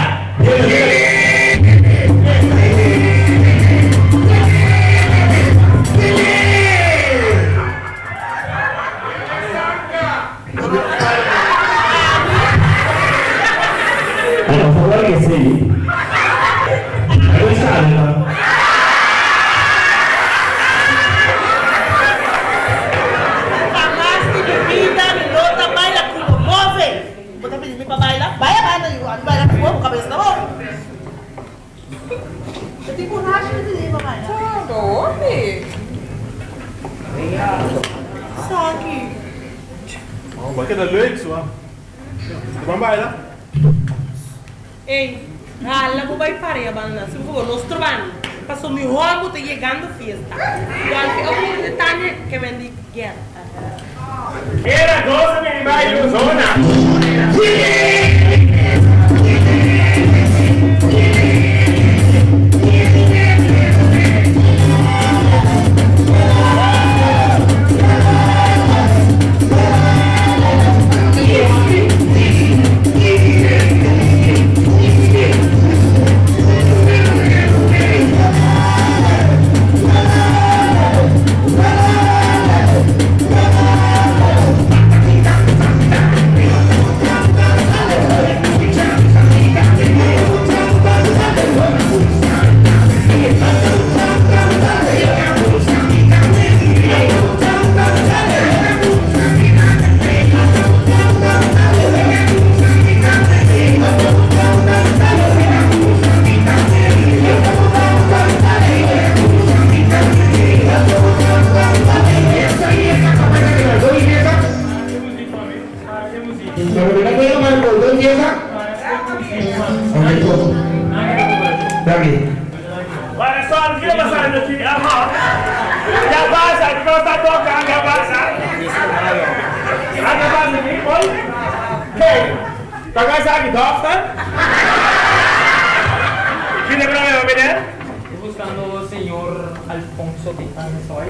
Wat is dat leuk zo? Kom bij lá. Ei, lá vou vai parar a banda. Se for nós trovando, passou me roubo te chegando fiesta. Igual que algum detalhe que vendi guerra. Era cosa me vai no zona.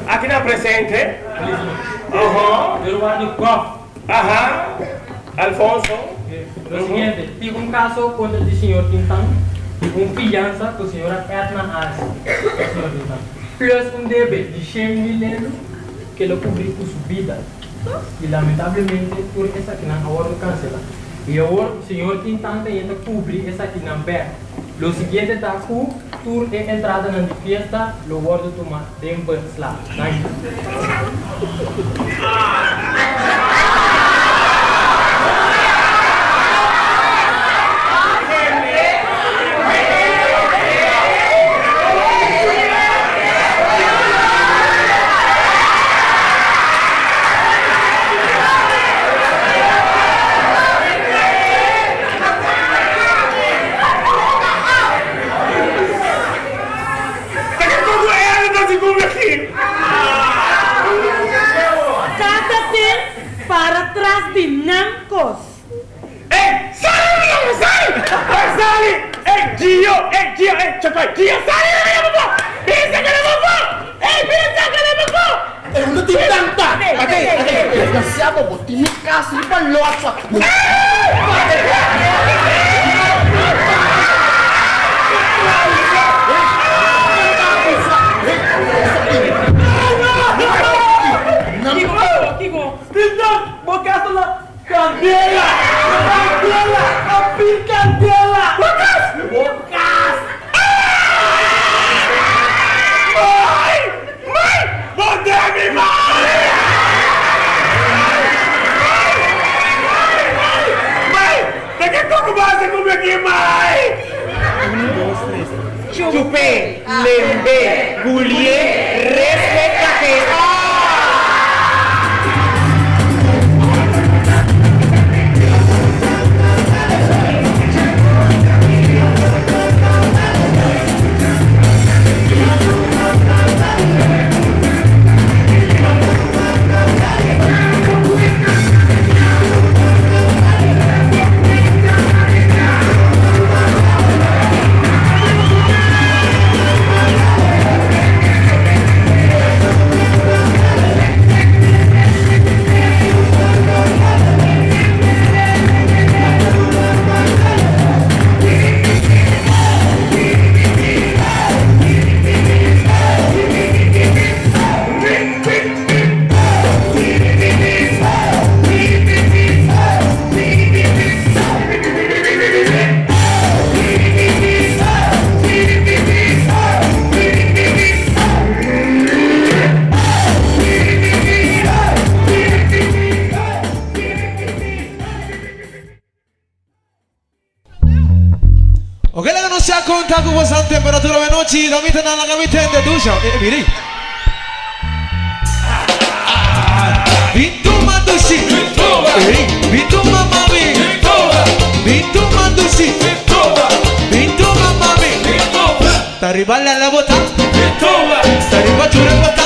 Aqui na presente. Alfonso. Lo siguiente, tengo un caso contra el señor Tintán, un fianza con la señora Edna Arce, plus un debe de 100.000 euros que lo cubrí por su vida. Y lamentablemente, por esa que no ahora cancela. Y ahora, señor Tintante y cubrir esa aquí en ver. Lo siguiente está aquí, tour de entrada en la fiesta, lo guardo tomar de un buen slap. Para atrás de Namcos. Gio, Chocoy, Gio, sali na kayo po! Bisa ka naman po! Bisa ka naman po! Uno tintanta! Ate, desgraciado, vos tienes casi palosa! Kiko, Tintang, bokas la candela! Candela! Api candela! Bokas! Bokas! Mai! Botemi mai! Mai! Daqui a pouco basta comer aqui, mai! Chupé, lembré, goulier, respectate! Ok, la non si conta con questa temperatura veloce, da vita nella camita in deducia. Vedi? Vinto mandusi, vinto mamma mi, vinto mandusi, vinto mamma mi. T'arriva alla botta, t'arriva giù la botta.